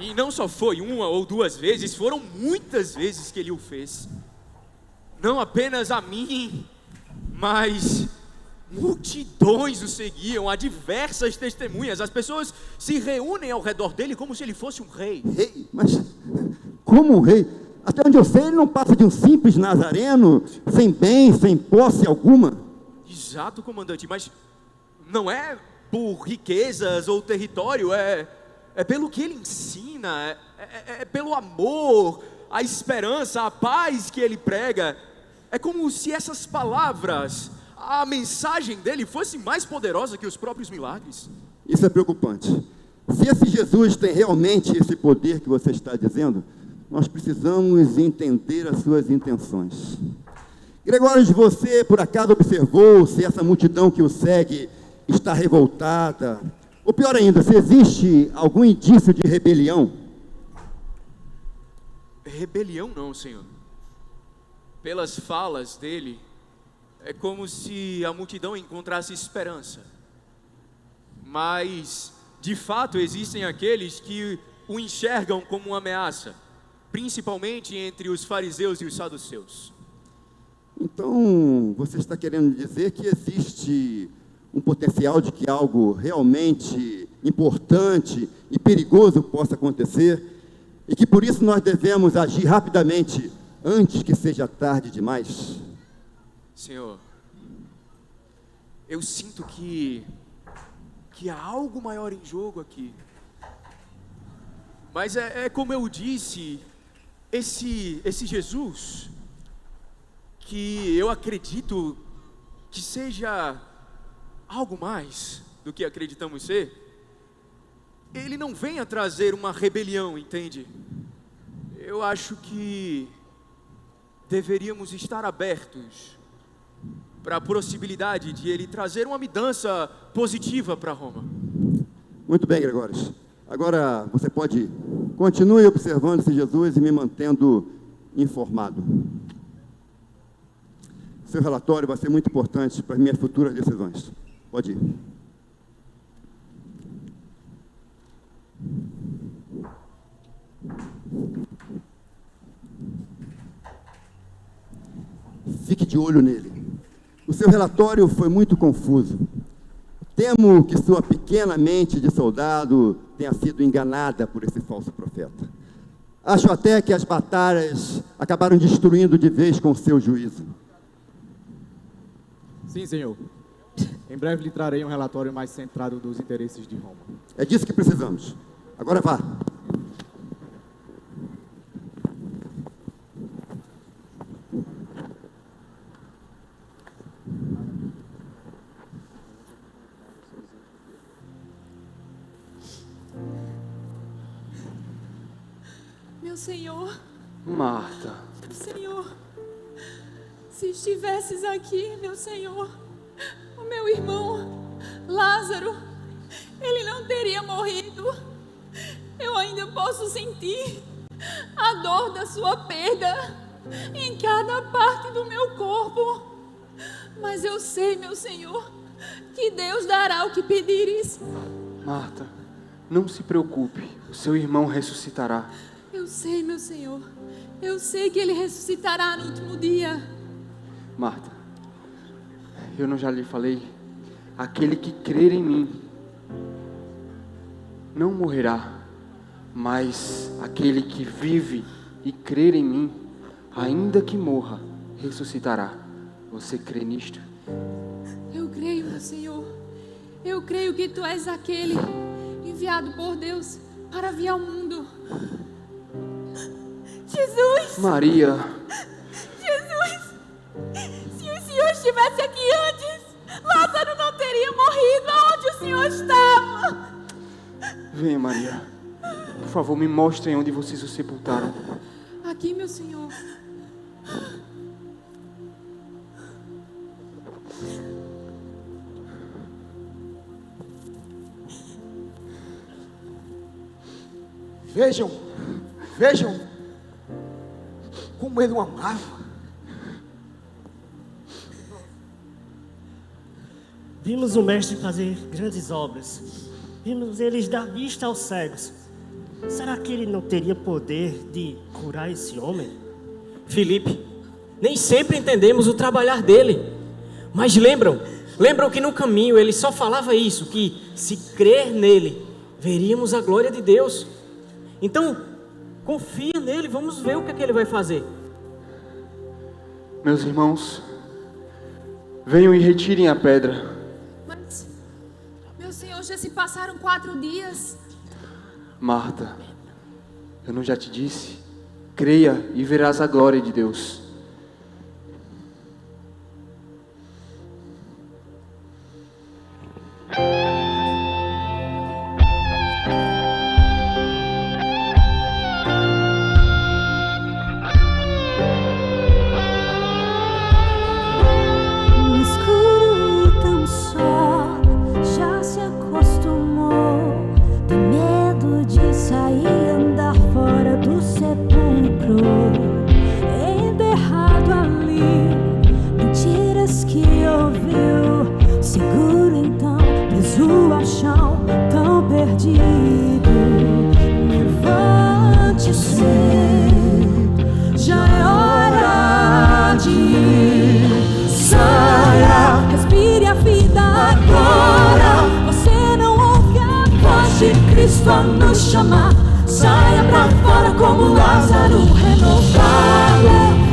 [SPEAKER 2] E não só foi uma ou duas vezes, foram muitas vezes que ele o fez. Não apenas a mim, mas multidões o seguiam, há diversas testemunhas. As pessoas se reúnem ao redor dele como se ele fosse um rei.
[SPEAKER 3] Rei? Mas como um rei? Até onde eu sei, ele não passa de um simples nazareno, sem bem, sem posse alguma.
[SPEAKER 2] Exato, comandante, mas não é por riquezas ou território, é pelo que ele ensina, é pelo amor, a esperança, a paz que ele prega. É como se essas palavras, a mensagem dele fosse mais poderosa que os próprios milagres.
[SPEAKER 3] Isso é preocupante. Se esse Jesus tem realmente esse poder que você está dizendo, nós precisamos entender as suas intenções. Gregório, você por acaso observou se essa multidão que o segue está revoltada? Ou pior ainda, se existe algum indício de rebelião?
[SPEAKER 2] Rebelião não, Senhor. Pelas falas dele, é como se a multidão encontrasse esperança. Mas, de fato, existem aqueles que o enxergam como uma ameaça, principalmente entre os fariseus e os saduceus.
[SPEAKER 3] Então, você está querendo dizer que existe um potencial de que algo realmente importante e perigoso possa acontecer, e que por isso nós devemos agir rapidamente, antes que seja tarde demais?
[SPEAKER 2] Senhor, eu sinto que há algo maior em jogo aqui. Mas é como eu disse, esse Jesus, que eu acredito que seja algo mais do que acreditamos ser, ele não vem a trazer uma rebelião, entende? Eu acho que deveríamos estar abertos para a possibilidade de ele trazer uma mudança positiva para Roma.
[SPEAKER 3] Muito bem, Gregório. Agora você pode ir. Continue observando esse Jesus e me mantendo informado. Seu relatório vai ser muito importante para as minhas futuras decisões. Pode ir. Fique de olho nele. O seu relatório foi muito confuso. Temo que sua pequena mente de soldado tenha sido enganada por esse falso profeta. Acho até que as batalhas acabaram destruindo de vez com o seu juízo.
[SPEAKER 12] Sim, senhor. Em breve lhe trarei um relatório mais centrado dos interesses de Roma.
[SPEAKER 3] É disso que precisamos. Agora vá.
[SPEAKER 11] Meu Senhor.
[SPEAKER 6] Marta.
[SPEAKER 11] Meu Senhor. Se estivesses aqui, meu Senhor, o meu irmão Lázaro, ele não teria morrido. Eu ainda posso sentir a dor da sua perda em cada parte do meu corpo. Mas eu sei, meu Senhor, que Deus dará o que pedires.
[SPEAKER 6] Marta, não se preocupe, o seu irmão ressuscitará.
[SPEAKER 11] Eu sei, meu Senhor, eu sei que ele ressuscitará no último dia.
[SPEAKER 6] Marta, eu não já lhe falei? Aquele que crer em mim não morrerá, mas aquele que vive e crer em mim, ainda que morra, ressuscitará. Você crê nisto?
[SPEAKER 11] Eu creio, meu Senhor. Eu creio que Tu és aquele enviado por Deus para vir ao mundo. Jesus!
[SPEAKER 6] Maria!
[SPEAKER 11] Jesus! Se o Senhor estivesse aqui antes, Lázaro não teria morrido. Onde o Senhor estava?
[SPEAKER 6] Venha, Maria. Por favor, me mostrem onde vocês o sepultaram.
[SPEAKER 11] Aqui, meu Senhor.
[SPEAKER 1] Vejam como ele o amava.
[SPEAKER 7] Vimos o Mestre fazer grandes obras. Vimos ele dar vista aos cegos. será que ele não teria poder de curar esse homem?
[SPEAKER 8] Filipe, nem sempre entendemos o trabalhar dele. Mas lembram que no caminho ele só falava isso, que se crer nele, veríamos a glória de Deus. Então, confia nele, vamos ver o que é que ele vai fazer.
[SPEAKER 6] Meus irmãos, venham e retirem a pedra.
[SPEAKER 11] Mas, meu Senhor, já se passaram 4 dias.
[SPEAKER 6] Marta, eu não já te disse? Creia e verás a glória de Deus.
[SPEAKER 13] No escuro e tão só, já se acostumou. Tem medo de sair e andar fora do sepulcro. Enterrado ali, mentiras que ouviu. Seguro então, preso ao chão, tão perdido. Levante-se, já é hora de ir. Saia, respire a vida agora. Você não ouve a voz de Cristo a nos chamar. Saia pra fora como Lázaro renovado.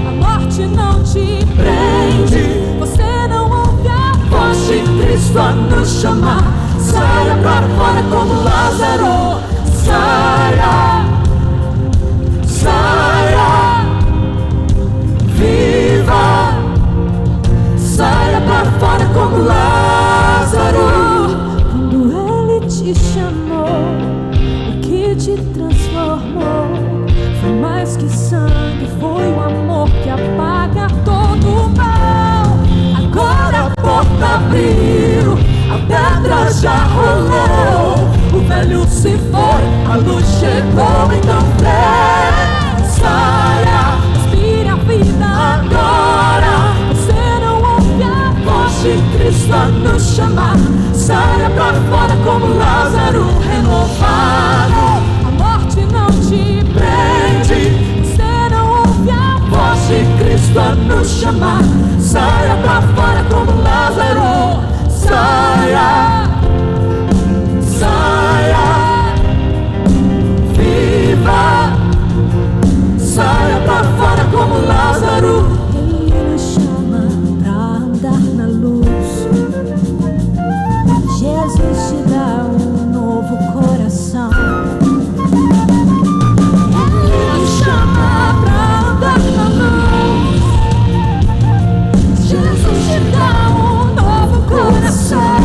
[SPEAKER 13] A morte não te prende. Você não ouve a voz de Cristo a nos chamar. Saia pra fora como Lázaro. Saia, saia, viva. Saia pra fora como Lázaro. Quando ele te chamou, o que te transformou foi mais que sangue, foi o amor que apaga todo o mal. Agora a porta abriu, a pedra já rolou. O velho se foi, a luz chegou, então vem. Saia, respire a vida agora. Você não ouve a voz de Cristo a nos chamar. Saia pra fora como Lázaro renovado. A morte não te prende. Você não ouve a voz de Cristo a nos chamar. Saia pra fora como Lázaro. Saia, saia, viva. Saia pra fora como Lázaro. Ele nos chama pra andar na luz. Jesus te dá um novo coração. Ele nos chama pra andar na luz. Jesus te dá um novo coração.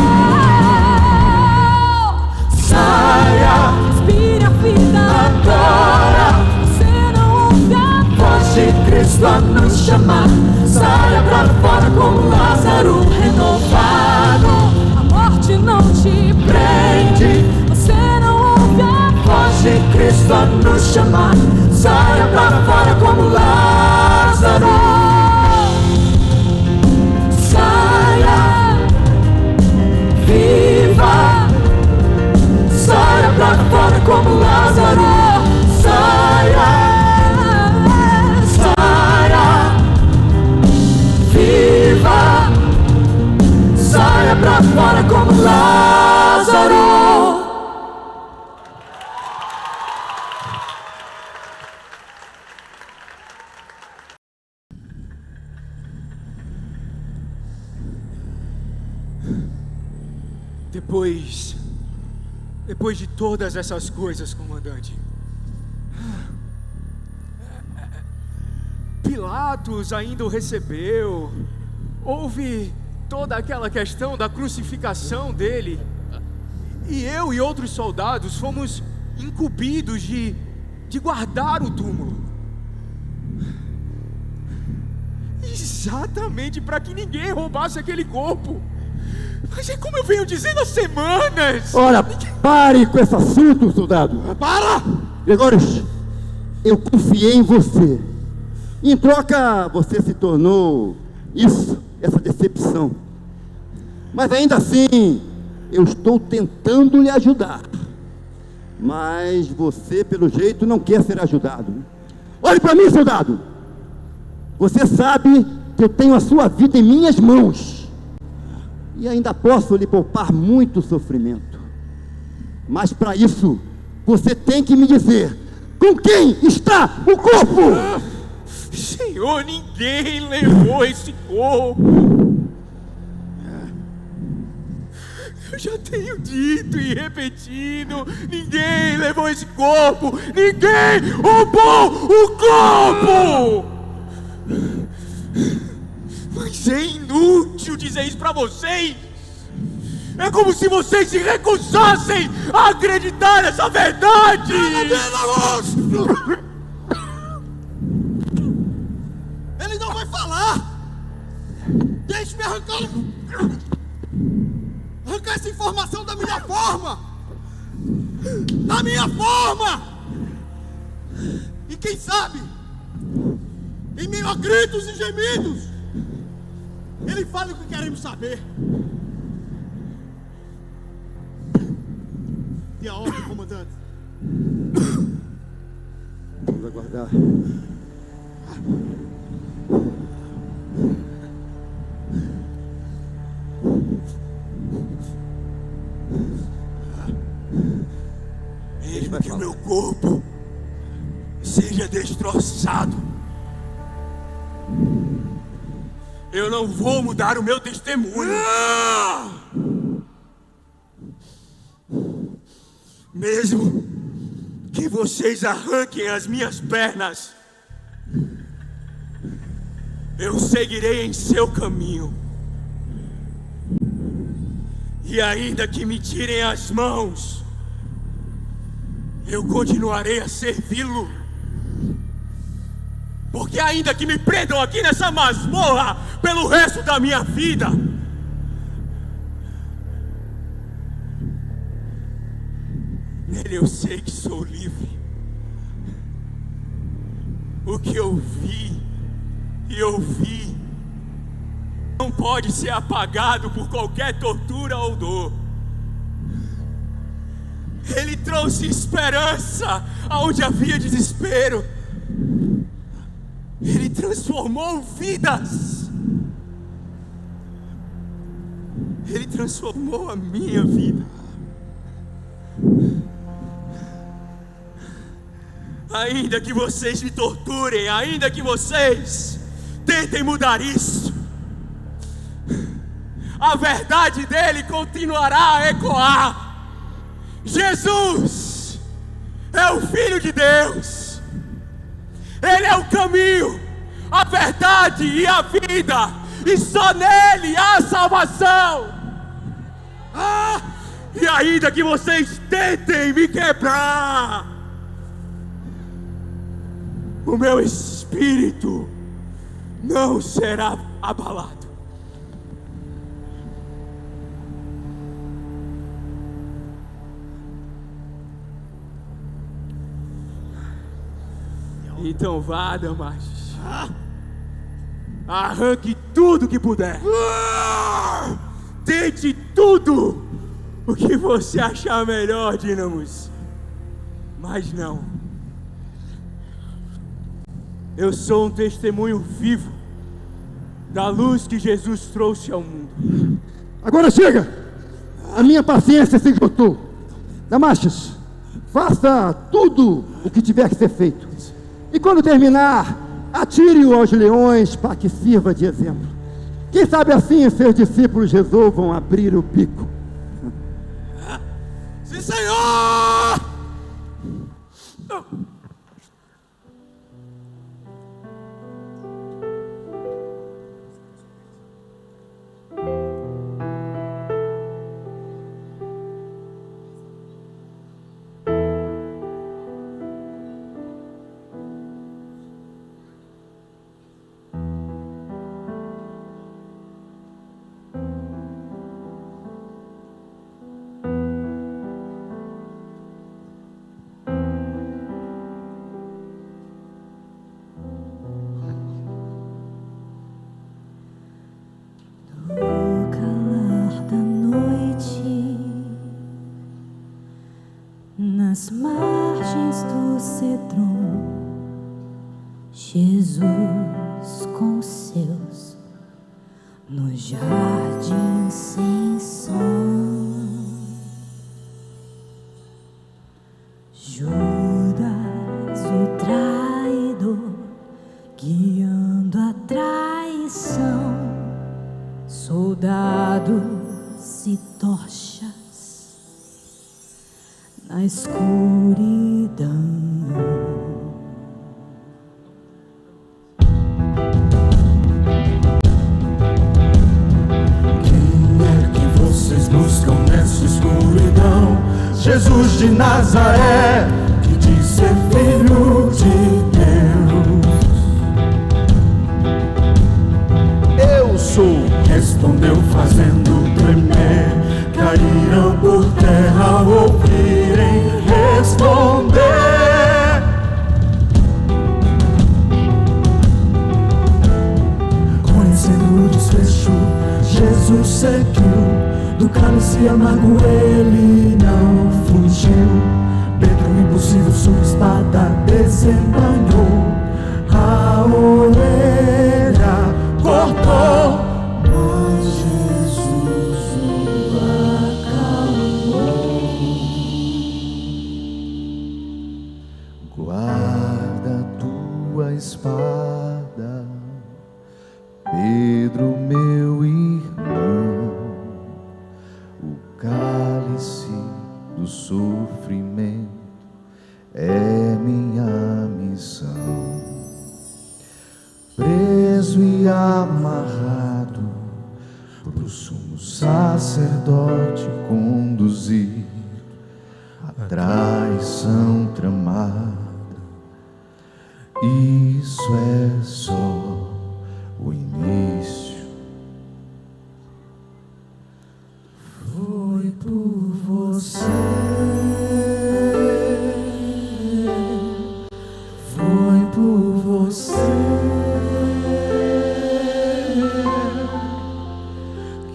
[SPEAKER 13] Saia, respire a vida agora. Você não ouve a voz de Cristo a nos chamar. Saia pra fora como Lázaro renovado. A morte não te prende. Você não ouve a voz de Cristo a nos chamar. Saia pra fora como Lázaro. Saia, viva. Saia pra fora como Lázaro. Saia, saia, viva. Saia pra fora como Lázaro.
[SPEAKER 2] Depois de todas essas coisas, comandante, Pilatos ainda o recebeu. Houve toda aquela questão da crucificação dele. E eu e outros soldados fomos incumbidos de guardar o túmulo. Exatamente para que ninguém roubasse aquele corpo. Mas é como eu venho dizendo há semanas.
[SPEAKER 3] Ora, pare com esse assunto, soldado. Para! Gregórios, eu confiei em você. Em troca, você se tornou isso, essa decepção. Mas ainda assim, eu estou tentando lhe ajudar. Mas você, pelo jeito, não quer ser ajudado. Olhe para mim, soldado. Você sabe que eu tenho a sua vida em minhas mãos. E ainda posso lhe poupar muito sofrimento. Mas para isso, você tem que me dizer: com quem está o corpo?
[SPEAKER 2] Senhor, ninguém levou esse corpo. Eu já tenho dito e repetido: ninguém levou esse corpo. Ninguém roubou o corpo. Mas é inútil dizer isso para vocês. É como se vocês se recusassem a acreditar nessa verdade.
[SPEAKER 1] Ele não vai falar. Deixe-me arrancar essa informação da minha forma. Da minha forma. E quem sabe, em meio a gritos e gemidos, ele fala o que queremos saber. E a ordem, comandante.
[SPEAKER 3] Vamos aguardar.
[SPEAKER 2] Mesmo que o meu corpo seja destroçado, eu não vou mudar o meu testemunho. Mesmo que vocês arranquem as minhas pernas, eu seguirei em seu caminho. E ainda que me tirem as mãos, eu continuarei a servi-lo. Porque ainda que me prendam aqui nessa masmorra pelo resto da minha vida, nele eu sei que sou livre. O que eu vi e ouvi não pode ser apagado por qualquer tortura ou dor. Ele trouxe esperança aonde havia desespero. Ele transformou vidas. Ele transformou a minha vida. Ainda que vocês me torturem, ainda que vocês tentem mudar isso, a verdade dele continuará a ecoar. Jesus é o Filho de Deus. Ele é o caminho, a verdade e a vida, e só nele há salvação. E ainda que vocês tentem me quebrar, o meu espírito não será abalado. Então vá, Damastes. Arranque tudo que puder. Tente tudo o que você achar melhor, Dínamos. Mas não. Eu sou um testemunho vivo da luz que Jesus trouxe ao mundo.
[SPEAKER 3] Agora chega! A minha paciência se esgotou. Damastes, faça tudo o que tiver que ser feito. E quando terminar, atire-o aos leões para que sirva de exemplo. Quem sabe assim seus discípulos resolvam abrir o bico.
[SPEAKER 1] Sim, Senhor!
[SPEAKER 13] nas margens do Cedron, Jesus com seus no jardim sem som. Judas, o traidor, guiando a traição, soldados e tochas na escuridão.
[SPEAKER 10] Buscam nessa escuridão Jesus de Nazaré, que diz ser filho de Deus. Eu sou, respondeu fazendo tremer. Caíram por terra ao ouvirem responder. Conhecendo o desfecho, Jesus seguiu. Do cálice amargo ele não fugiu. Pedro, impossível, sua espada desembanhou. A orelha cortou, mas Jesus o acalmou.
[SPEAKER 14] Guarda a tua espada, Pedro, meu irmão. O cálice do sofrimento é minha missão. Preso e amarrado, pro sumo sacerdote conduzido, a traição tramada. Isso é só o início.
[SPEAKER 10] Foi por você, foi por você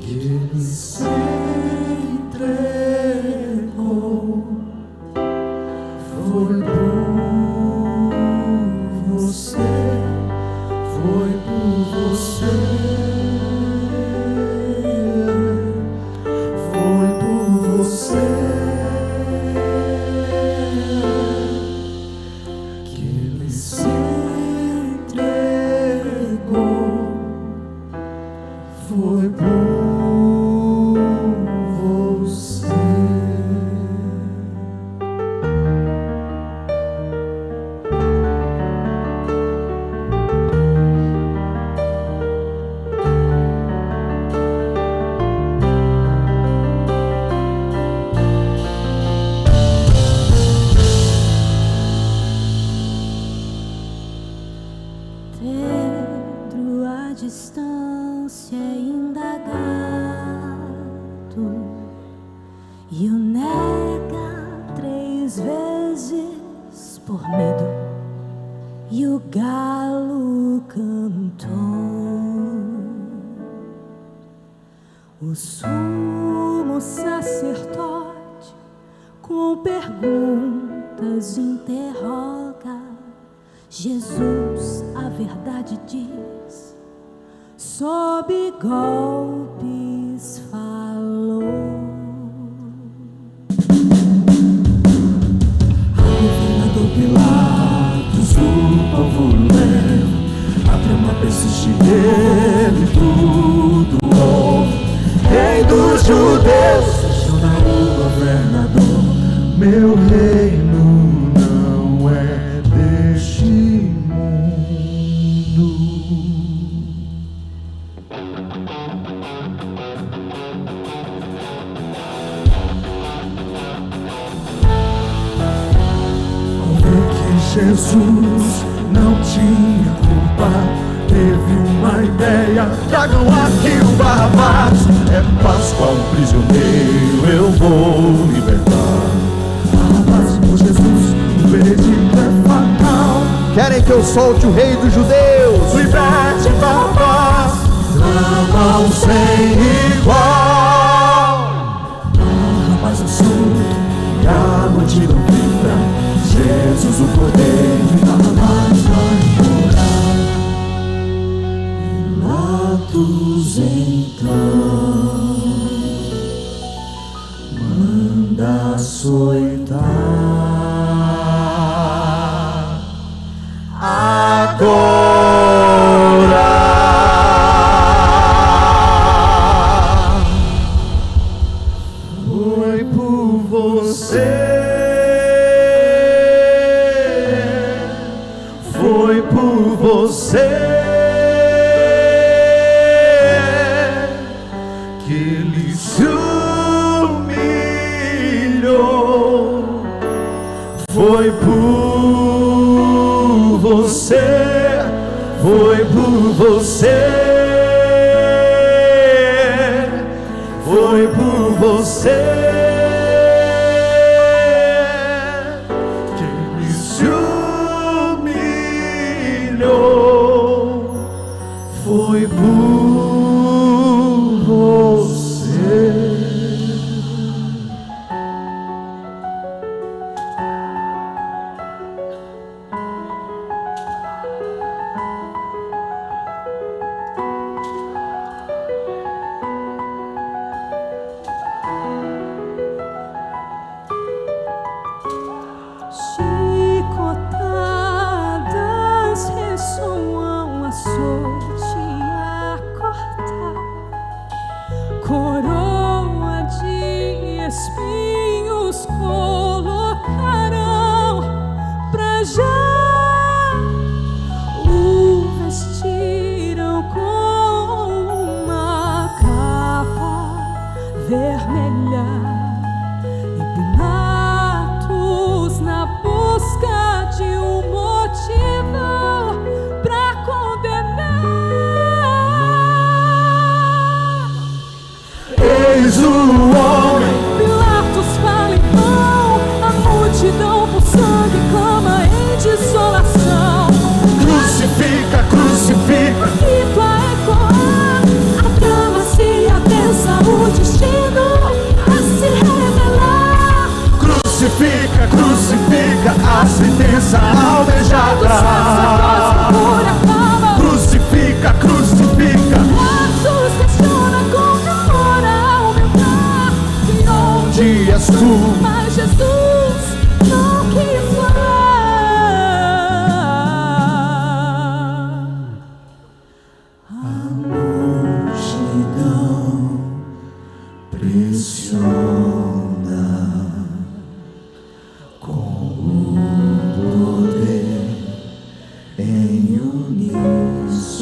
[SPEAKER 10] que ele se entregou. Foi por você, foi por você. Que ele se entregou, foi por você.
[SPEAKER 13] Pedro à distância indagado e o nega 3 vezes por medo, e o galo cantou. O sumo sacerdote com perguntas interroga. Jesus, a verdade diz, sob golpes falou.
[SPEAKER 10] Ao governador Pilatos o povo leva, a trama persiste dele, tudo ouve. Rei dos judeus, questiona o governador.
[SPEAKER 14] Meu reino não é deste mundo.
[SPEAKER 10] Ao ver que Jesus não tinha culpa, teve uma ideia: tragam aqui o Barrabás. É Páscoa, um prisioneiro eu vou libertar. Barrabás por Jesus, o veredito é fatal.
[SPEAKER 3] Querem que eu solte o rei dos judeus?
[SPEAKER 10] Liberte Barrabás, drama sem igual. Barrabás é solto e a multidão vive. Jesus o Cordeiro jamais vai morar. Pilatos então manda açoitar agora. Foi por você, foi por você que ele se humilhou. Foi por você, foi por você, foi por você que ele se humilhou. Foi por você.
[SPEAKER 13] Chicotadas ressoam, açoite a cortar, coroa de espinhos colocarão pra já, o vestiram com uma capa vermelha. Na busca de um motivo pra condenar,
[SPEAKER 10] eis o homem.
[SPEAKER 13] Pilatos fala então, a multidão por sangue clama em desolação.
[SPEAKER 10] Crucifica, crucifica.
[SPEAKER 13] O grito a ecoar, a trama se adensa, o destino a se revelar.
[SPEAKER 10] Crucifica, crucifica, a sentença alvejada. Crucifica, crucifica.
[SPEAKER 13] Jesus questiona com amor a humildade. E onde
[SPEAKER 10] és tu?
[SPEAKER 13] Mas Jesus não quis falar.
[SPEAKER 10] A multidão pressiona com o poder em uníssono,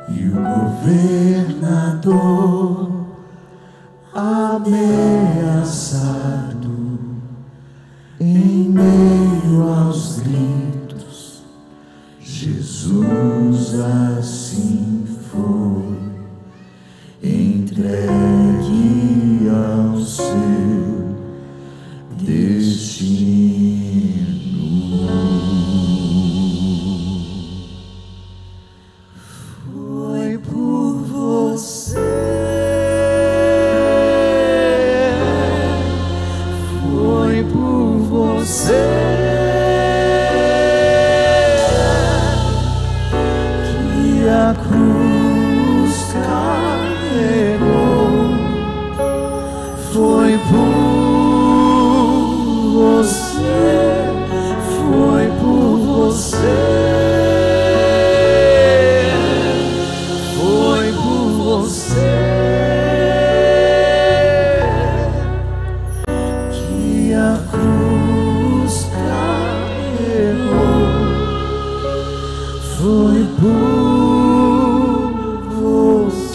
[SPEAKER 10] e o governador ameaçado em meio aos gritos. Jesus assim foi entregue ao seu destino. Foi por você, foi por você que a cruz carregou. Foi por você, foi por você, foi por você que a cruz carregou. Foi por você.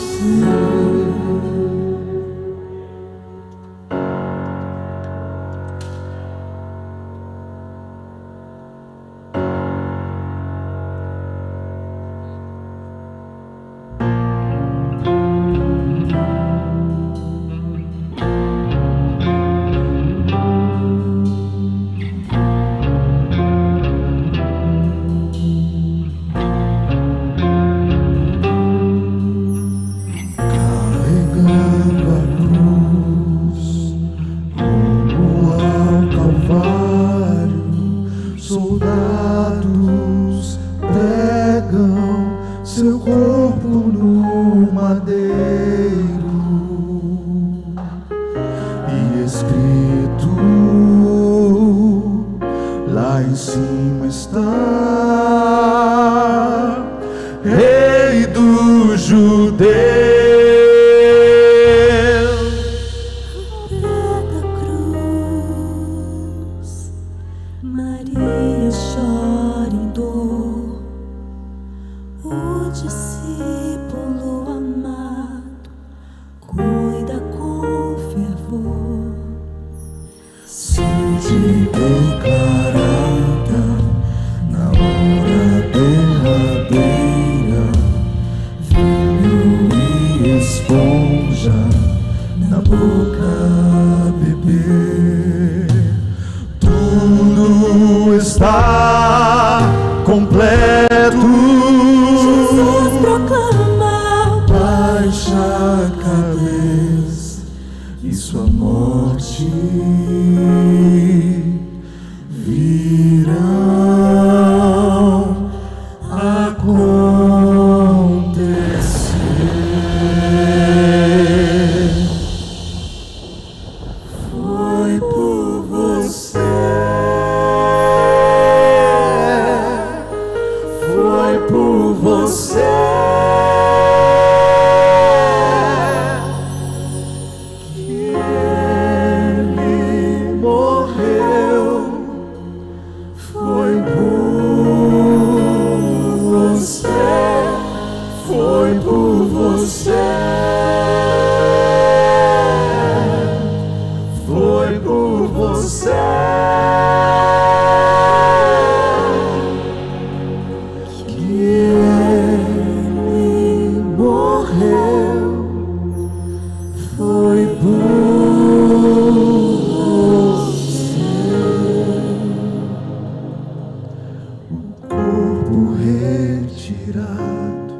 [SPEAKER 14] escrito, lá em cima está Rei dos Judeus.
[SPEAKER 13] Maria chora em dor, o discípulo amado cuida com fervor.
[SPEAKER 14] Sente declarada na hora derradeira, vinho e esponja na boca beber. Tudo está completo.
[SPEAKER 13] Jesus proclama:
[SPEAKER 14] baixa a cabeça e sua morte virão acontecer. Foi por você, foi por você que ele morreu. Foi por você, foi por você, foi por você que ele morreu. Foi por você. O corpo retirado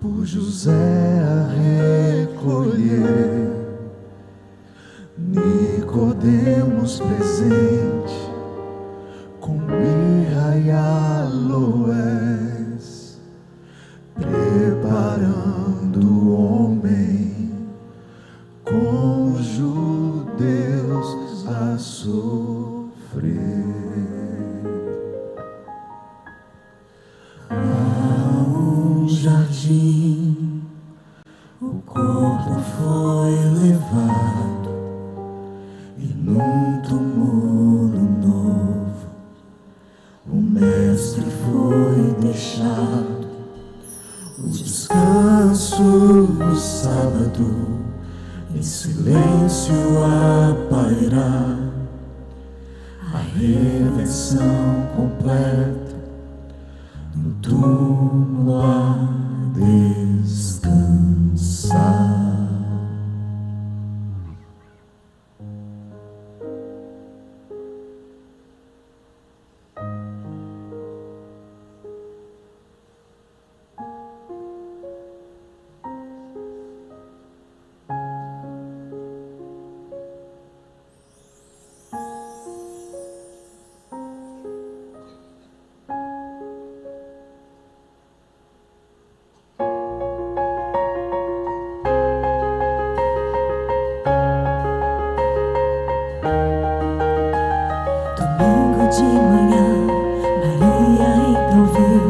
[SPEAKER 14] por José a recolher, Nicodemos presente com mirra e aloés, preparando o homem com os judeus a sofrer. A um jardim o corpo foi levado, e num túmulo novo o mestre foi deixado. O descanso no sábado, em silêncio a pairar, a redenção completa no túmulo a descansar.
[SPEAKER 13] Domingo de manhã, Maria então viu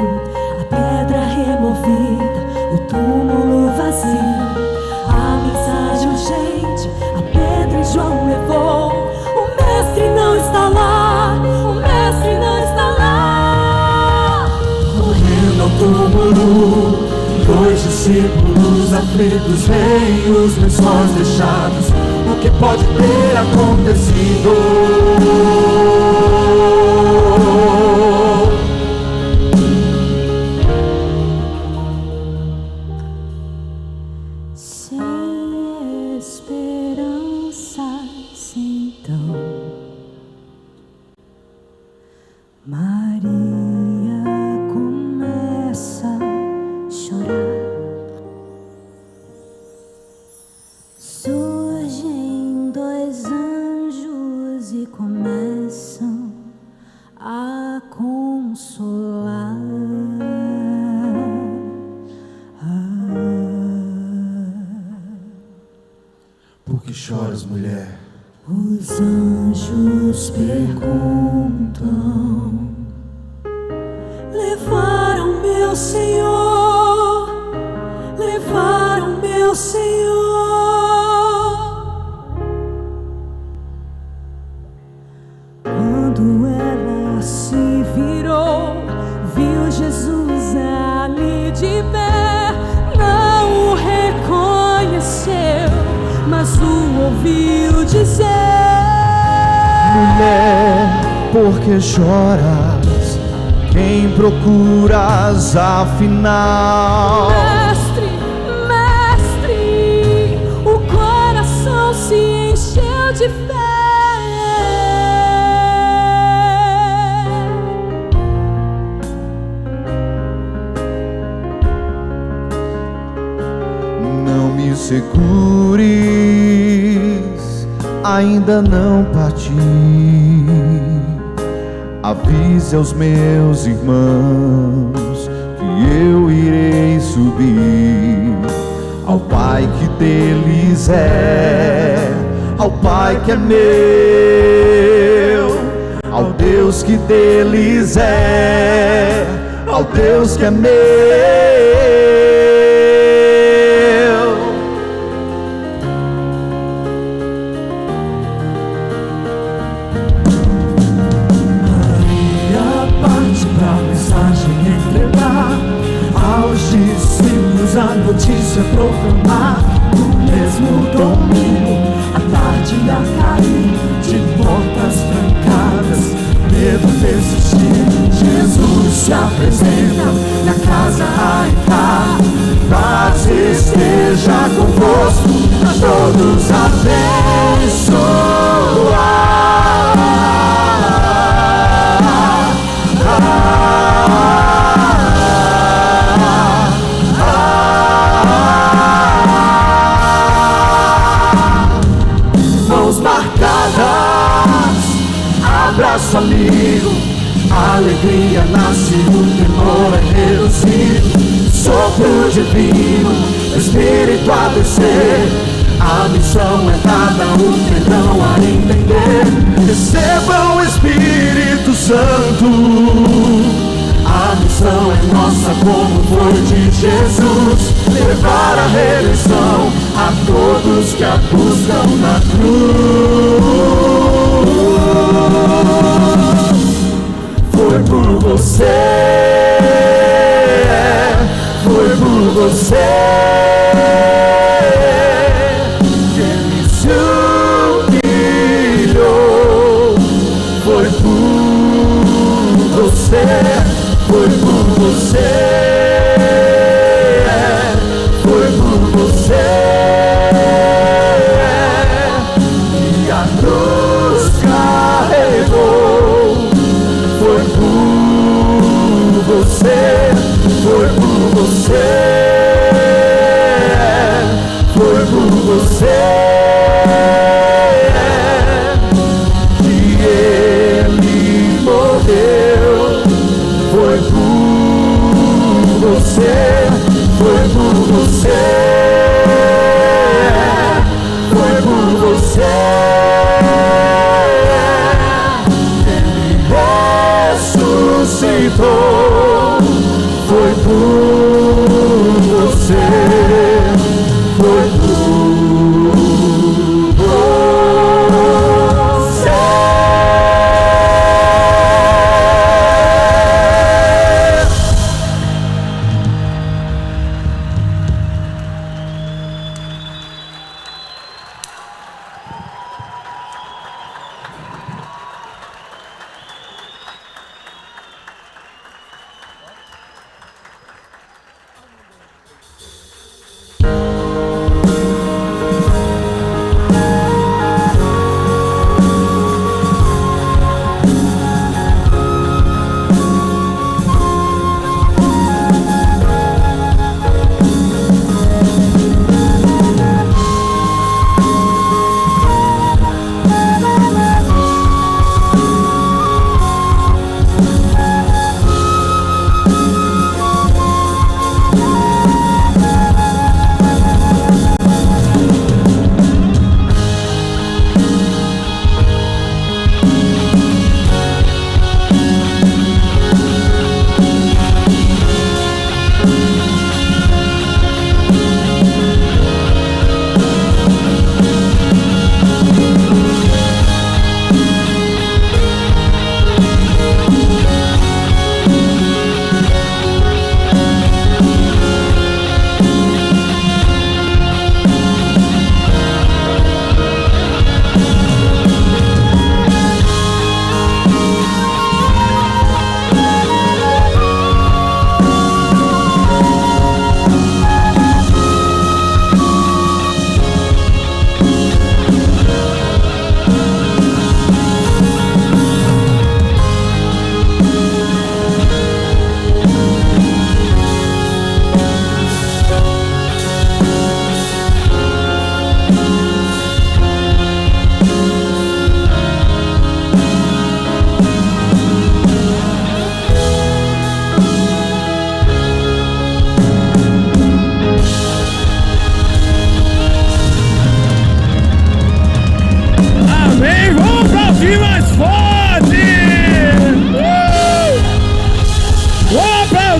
[SPEAKER 13] a pedra removida, o túmulo vazio. A mensagem urgente a Pedro e João levou: o mestre não está lá, o mestre não está lá.
[SPEAKER 14] Correndo ao túmulo, dois discípulos aflitos veem os lençóis deixados. O que pode ter acontecido?
[SPEAKER 13] Sem esperanças, então Maria começa a chorar. Surgem dois anjos e começam a consolar.
[SPEAKER 14] Por que choras, mulher?
[SPEAKER 13] Os anjos perguntam: levaram meu Senhor, levaram meu Senhor. Quando ela se virou, viu Jesus ali de pé, não o reconheceu, mas o ouviu dizer:
[SPEAKER 10] mulher, por que choras? Quem procuras afinal?
[SPEAKER 13] Mestre, mestre, o coração se encheu de fé.
[SPEAKER 10] Não me segures, ainda não parti. Avise aos meus irmãos que eu irei subir ao Pai que deles é, ao Pai que é meu, ao Deus que deles é, ao Deus que é meu.
[SPEAKER 14] A notícia proclamar no mesmo domingo, a tarde a cair, de portas trancadas, medo desistir. Jesus se apresenta na casa Aicá, paz esteja convosco, a todos abençoar. Abraço amigo, alegria nasce, o temor é reduzido. Sopro divino, Espírito a descer, a missão é dada, o perdão a entender. Recebam o Espírito Santo, a missão é nossa como foi de Jesus, levar a redenção a todos que a buscam na cruz. Foi por você, foi por você que ele se humilhou. Foi por você, foi por você, foi por você,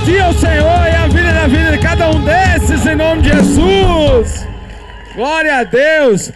[SPEAKER 15] aplaudir ao Senhor e a vida de cada um desses em nome de Jesus. Glória a Deus.